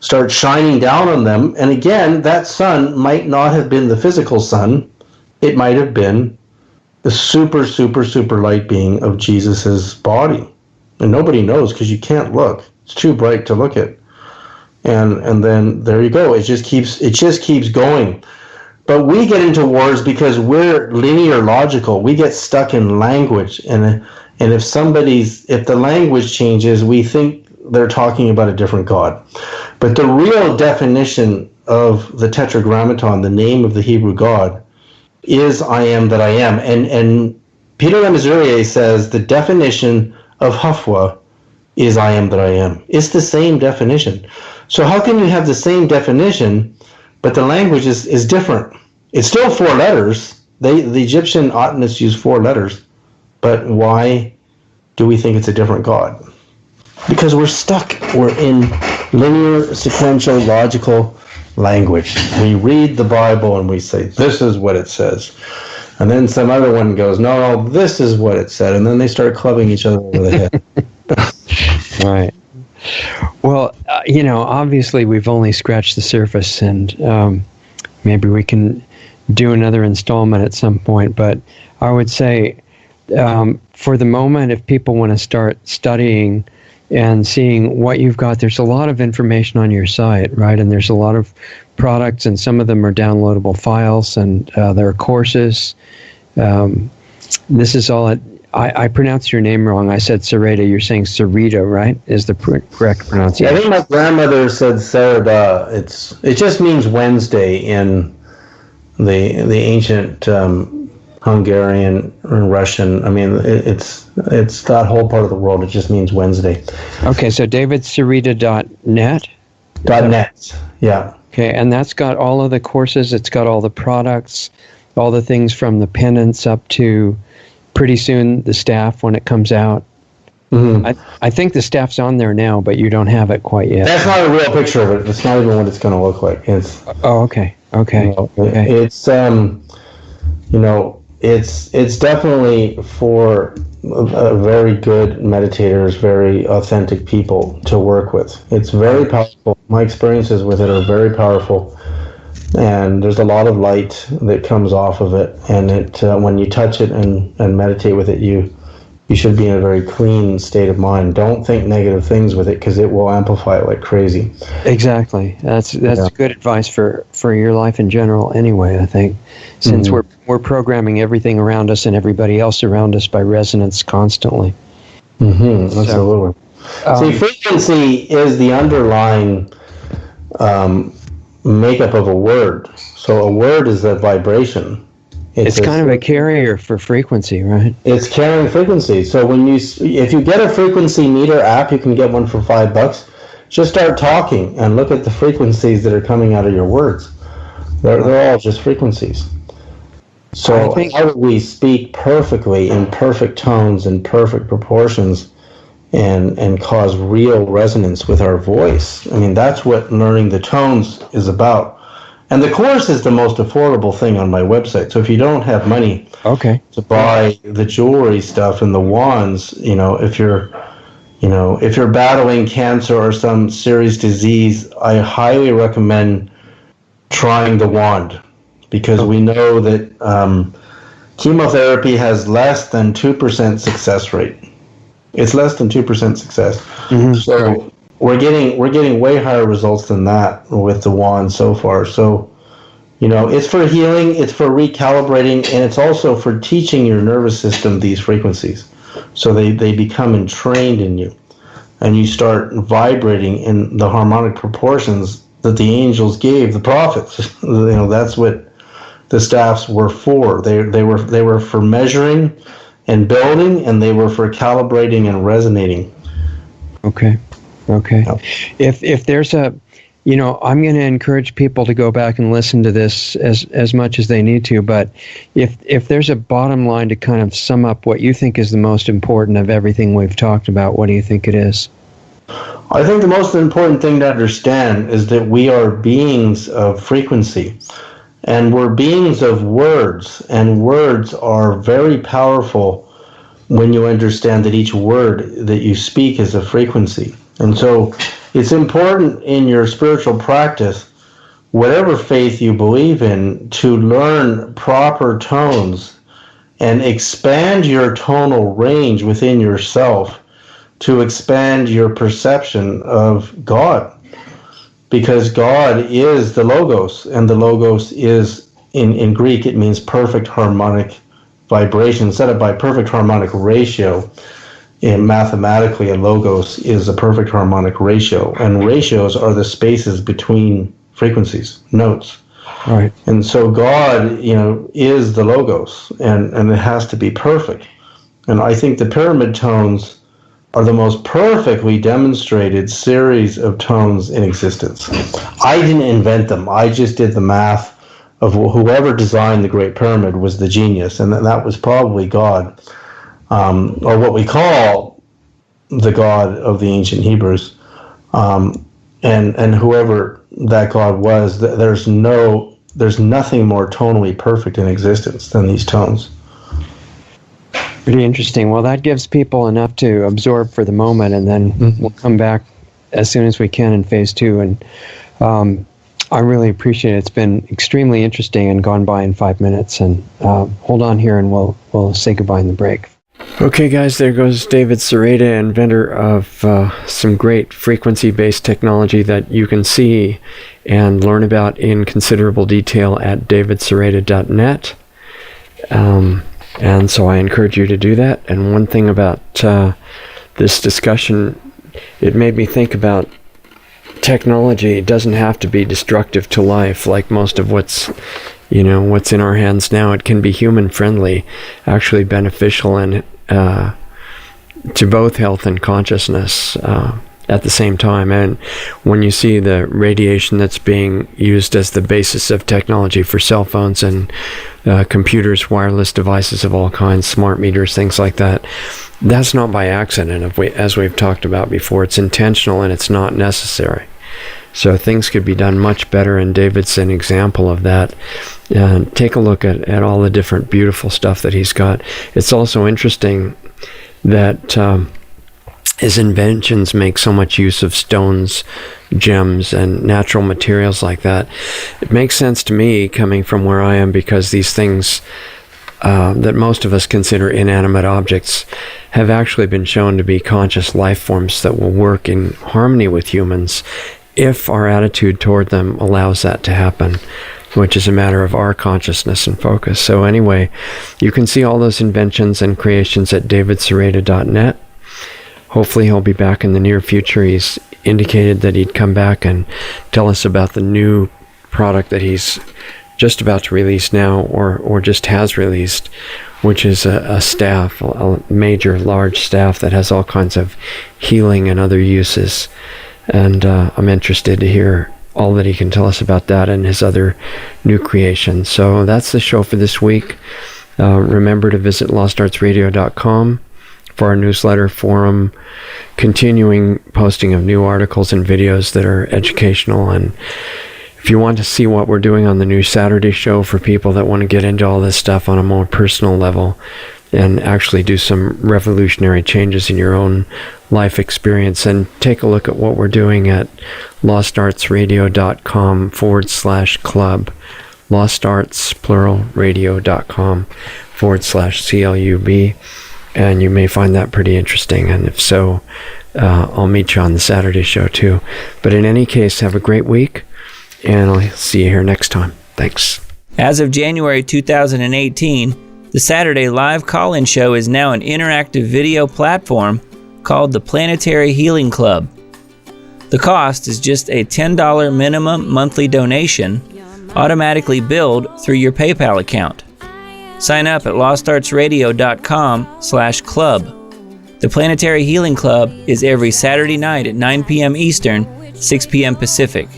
starts shining down on them. And again, that sun might not have been the physical sun. It might have been the super, super, super light being of Jesus's body. And nobody knows because you can't look. It's too bright to look at. And then there you go. It just keeps going. But we get into wars because we're linear logical. We get stuck in language, and if the language changes, we think they're talking about a different God. But the real definition of the Tetragrammaton, the name of the Hebrew God, is I am that I am. And Peter Lemaitre says the definition of Hafwa is I am that I am. It's the same definition. So how can you have the same definition, but the language is different? It's still 4 letters. The Egyptian Otanists use 4 letters. But why do we think it's a different God? Because we're stuck. We're in linear, sequential, logical language. We read the Bible and we say, this is what it says. And then some other one goes, no, this is what it said. And then they start clubbing each other over the head. Right. Well, obviously we've only scratched the surface, and maybe we can do another installment at some point. But I would say, for the moment, if people want to start studying and seeing what you've got, there's a lot of information on your site, right? And there's a lot of products, and some of them are downloadable files, and there are courses. This is all I pronounced your name wrong. I said Sereda. You're saying Sereda, right? Is the correct pronunciation? I think my grandmother said Sereda. It just means Wednesday in the ancient Hungarian and Russian. I mean, it's that whole part of the world. It just means Wednesday. Okay, so davidsereda.net? .net, yeah. Okay, and that's got all of the courses. It's got all the products, all the things from the penance up to pretty soon the staff when it comes out. Mm-hmm. I think the staff's on there now, but you don't have it quite yet. That's not a real picture of it. It's not even what it's going to look like. It's okay. Okay. It's definitely for very good meditators, very authentic people to work with. It's very powerful. My experiences with it are very powerful, and there's a lot of light that comes off of it. And it when you touch it and meditate with it, you should be in a very clean state of mind. Don't think negative things with it, because it will amplify it like crazy. Exactly. That's good advice for your life in general anyway, I think, since we're programming everything around us and everybody else around us by resonance constantly. Mm-hmm. Absolutely. See, frequency is the underlying makeup of a word. So a word is a vibration. It's kind of a carrier for frequency, right? It's carrying frequency. So if you get a frequency meter app, you can get one for $5. Just start talking and look at the frequencies that are coming out of your words. They're all just frequencies. So how do we speak perfectly in perfect tones and perfect proportions and cause real resonance with our voice? I mean, that's what learning the tones is about. And the course is the most affordable thing on my website. So if you don't have money to buy the jewelry stuff and the wands, if you're battling cancer or some serious disease, I highly recommend trying the wand, because we know that chemotherapy has less than 2% success rate. It's less than 2% success. Mm-hmm. So we're getting way higher results than that with the wand so far. So, it's for healing, it's for recalibrating, and it's also for teaching your nervous system these frequencies. So they become entrained in you, and you start vibrating in the harmonic proportions that the angels gave the prophets. That's what the staffs were for. They were for measuring and building, and they were for calibrating and resonating. Okay. If there's I'm going to encourage people to go back and listen to this as much as they need to, but if there's a bottom line to kind of sum up what you think is the most important of everything we've talked about, what do you think it is? I think the most important thing to understand is that we are beings of frequency, and we're beings of words, and words are very powerful when you understand that each word that you speak is a frequency. And so it's important in your spiritual practice, whatever faith you believe in, to learn proper tones and expand your tonal range within yourself to expand your perception of God. Because God is the Logos, and the Logos is, in Greek, it means perfect harmonic vibration, set up by perfect harmonic ratio. And mathematically, a Logos is a perfect harmonic ratio, and ratios are the spaces between frequencies, notes. Right. And so God, is the Logos, and it has to be perfect. And I think the pyramid tones are the most perfectly demonstrated series of tones in existence. I didn't invent them. I just did the math of whoever designed the Great Pyramid was the genius, and that was probably God, or what we call the God of the ancient Hebrews. And whoever that God was, there's nothing more tonally perfect in existence than these tones. Pretty interesting. Well, that gives people enough to absorb for the moment, and then we'll come back as soon as we can in phase 2. And I really appreciate it. It's been extremely interesting and gone by in 5 minutes. And hold on here, and we'll say goodbye in the break. Okay, guys, there goes David Sereda, inventor of some great frequency-based technology that you can see and learn about in considerable detail at davidsereda.net. And so I encourage you to do that. And one thing about this discussion, it made me think about technology. It doesn't have to be destructive to life like most of what's in our hands now. It can be human-friendly, actually beneficial, and to both health and consciousness at the same time. And when you see the radiation that's being used as the basis of technology for cell phones and computers, wireless devices of all kinds, smart meters, things like that, that's not by accident. As we've talked about before, it's intentional and it's not necessary. So things could be done much better, and David's an example of that. Take a look at all the different beautiful stuff that he's got. It's also interesting that his inventions make so much use of stones, gems, and natural materials like that. It makes sense to me coming from where I am, because these things that most of us consider inanimate objects have actually been shown to be conscious life forms that will work in harmony with humans if our attitude toward them allows that to happen, which is a matter of our consciousness and focus. So anyway, you can see all those inventions and creations at davidsereda.net. Hopefully he'll be back in the near future. He's indicated that he'd come back and tell us about the new product that he's just about to release now, or just has released, which is a staff, a major, large staff that has all kinds of healing and other uses. And I'm interested to hear all that he can tell us about that and his other new creations. So that's the show for this week. Remember to visit lostartsradio.com for our newsletter, forum, continuing posting of new articles and videos that are educational. And if you want to see what we're doing on the new Saturday show for people that want to get into all this stuff on a more personal level and actually do some revolutionary changes in your own life experience, and take a look at what we're doing at lostartsradio.com/club, lostarts, plural, radio.com/CLUB, and you may find that pretty interesting. And if so, I'll meet you on the Saturday show too. But in any case, have a great week, and I'll see you here next time. Thanks. As of January 2018, the Saturday live call-in show is now an interactive video platform called the Planetary Healing Club. The cost is just a $10 minimum monthly donation, automatically billed through your PayPal account. Sign up at lostartsradio.com/club. The Planetary Healing Club is every Saturday night at 9 p.m. Eastern, 6 p.m. Pacific.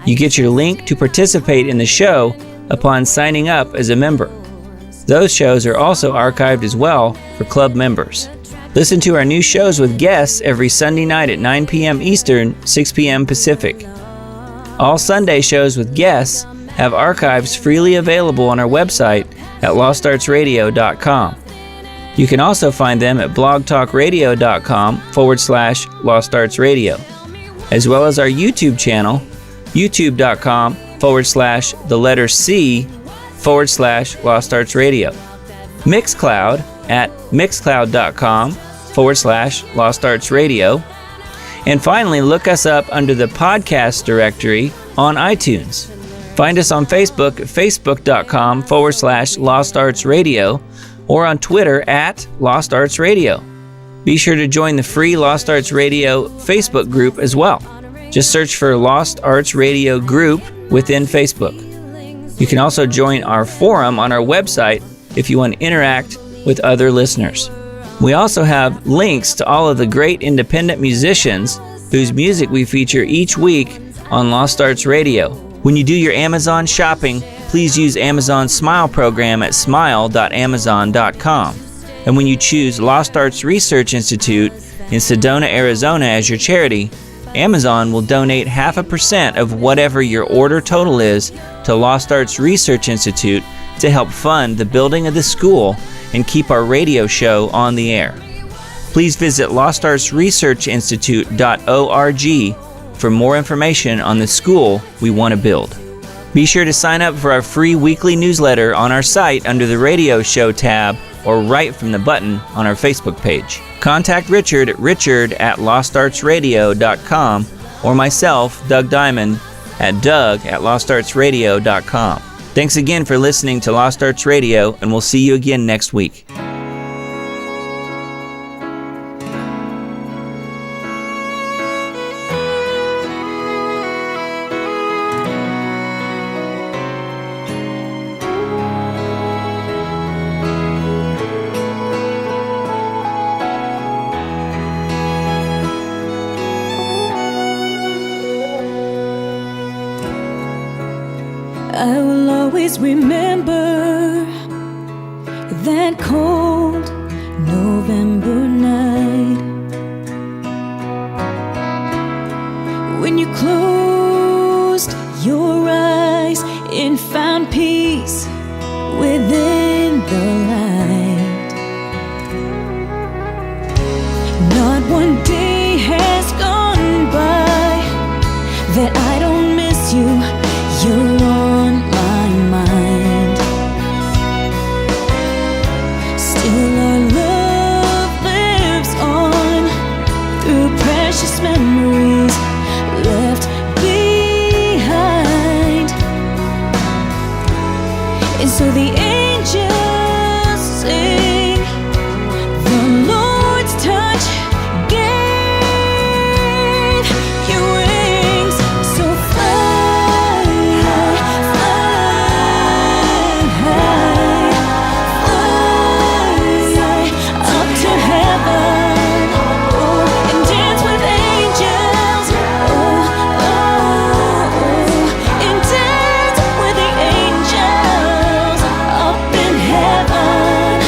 You get your link to participate in the show upon signing up as a member. Those shows are also archived as well for club members. Listen to our new shows with guests every Sunday night at 9 p.m. Eastern, 6 p.m. Pacific. All Sunday shows with guests have archives freely available on our website at lostartsradio.com. You can also find them at blogtalkradio.com/lostartsradio, as well as our YouTube channel, youtube.com/the letter C /Lost Arts Radio. Mixcloud at mixcloud.com/Lost Arts Radio. And finally, look us up under the podcast directory on iTunes. Find us on Facebook at facebook.com/Lost Arts Radio or on Twitter at Lost Arts Radio. Be sure to join the free Lost Arts Radio Facebook group as well. Just search for Lost Arts Radio Group within Facebook. You can also join our forum on our website if you want to interact with other listeners. We also have links to all of the great independent musicians whose music we feature each week on Lost Arts Radio. When you do your Amazon shopping, please use Amazon's Smile program at smile.amazon.com. And when you choose Lost Arts Research Institute in Sedona, Arizona as your charity, Amazon will donate 0.5% of whatever your order total is to Lost Arts Research Institute to help fund the building of the school and keep our radio show on the air. Please visit lostartsresearchinstitute.org for more information on the school we want to build. Be sure to sign up for our free weekly newsletter on our site under the radio show tab or right from the button on our Facebook page. Contact Richard at richard@lostartsradio.com or myself, Doug Diamond, at doug@lostartsradio.com. Thanks again for listening to Lost Arts Radio, and we'll see you again next week. I will always remember that cold November night when you closed your eyes and found peace within the light. Not one day has gone by that I don't miss you. You're on my mind. Still our love lives on through precious memories left behind. And so the angels sing, the Lord's touch gave you wings. So fly up to heaven, oh, and dance with angels, and dance with the angels up in heaven,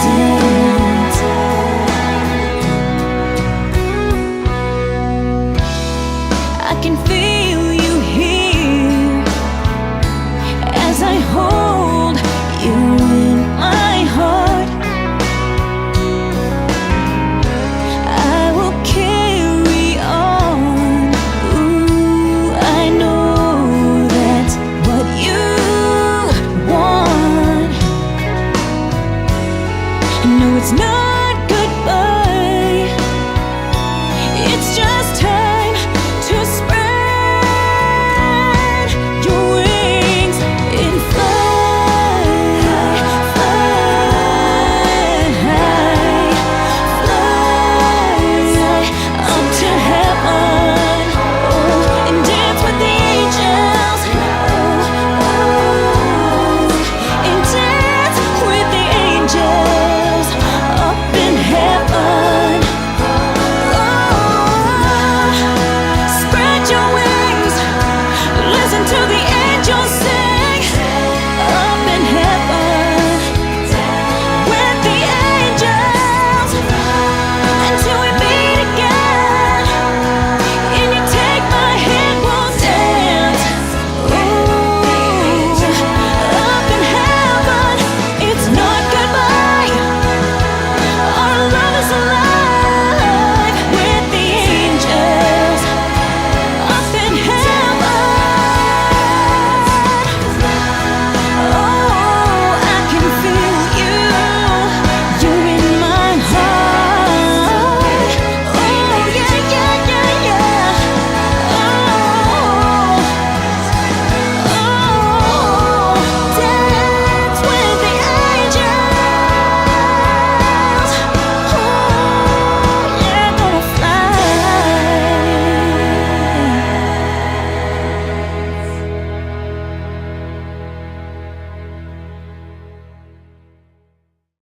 dance. I can feel you here as I hold you in my heart. I will carry on. Ooh, I know that's what you want. No, it's not